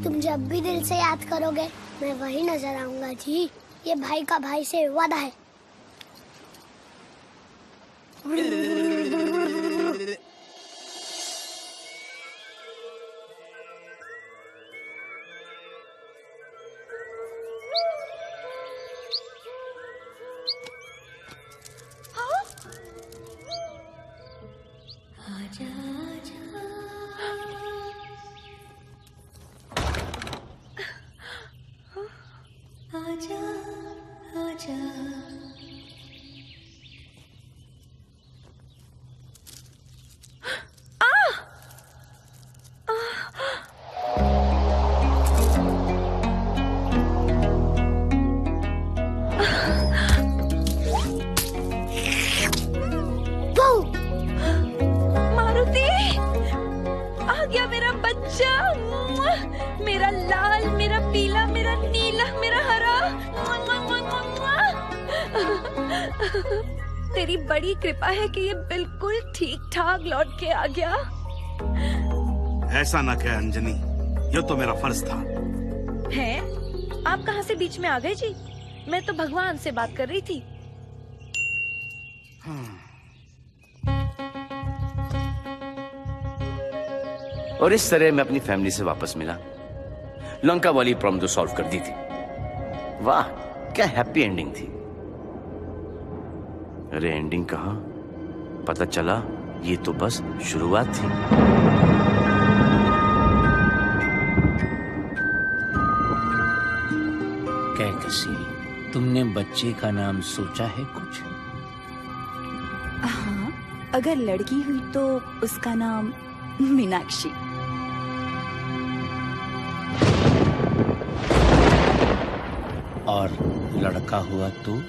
तुम जब भी दिल से याद करोगे मैं वही नजर आऊंगा जी। ये भाई का भाई से वादा है। आजा आजा मारुति, आ गया मेरा बच्चा। मेरा लाल, मेरा पीला, मेरा नीला, मेरा हरा। तेरी बड़ी कृपा है कि ये बिल्कुल ठीक ठाक लौट के आ गया। ऐसा ना कह अंजनी, ये तो मेरा फर्ज था। है? आप कहाँ से बीच में आ गए जी? मैं तो भगवान से बात कर रही थी। और इस तरह मैं अपनी फैमिली से वापस मिला। लंका वाली प्रॉब्लम तो सॉल्व कर दी थी। वाह, क्या हैप्पी एंडिंग थी। अरे एंडिंग कहाँ, पता चला ये तो बस शुरुआत थी। क्या कसी, तुमने बच्चे का नाम सोचा है कुछ? हाँ, अगर लड़की हुई तो उसका नाम मीनाक्षी। और लड़का हुआ तो?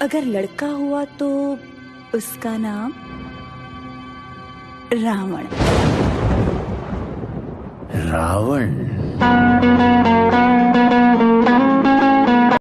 अगर लड़का हुआ तो उसका नाम रावण। रावण।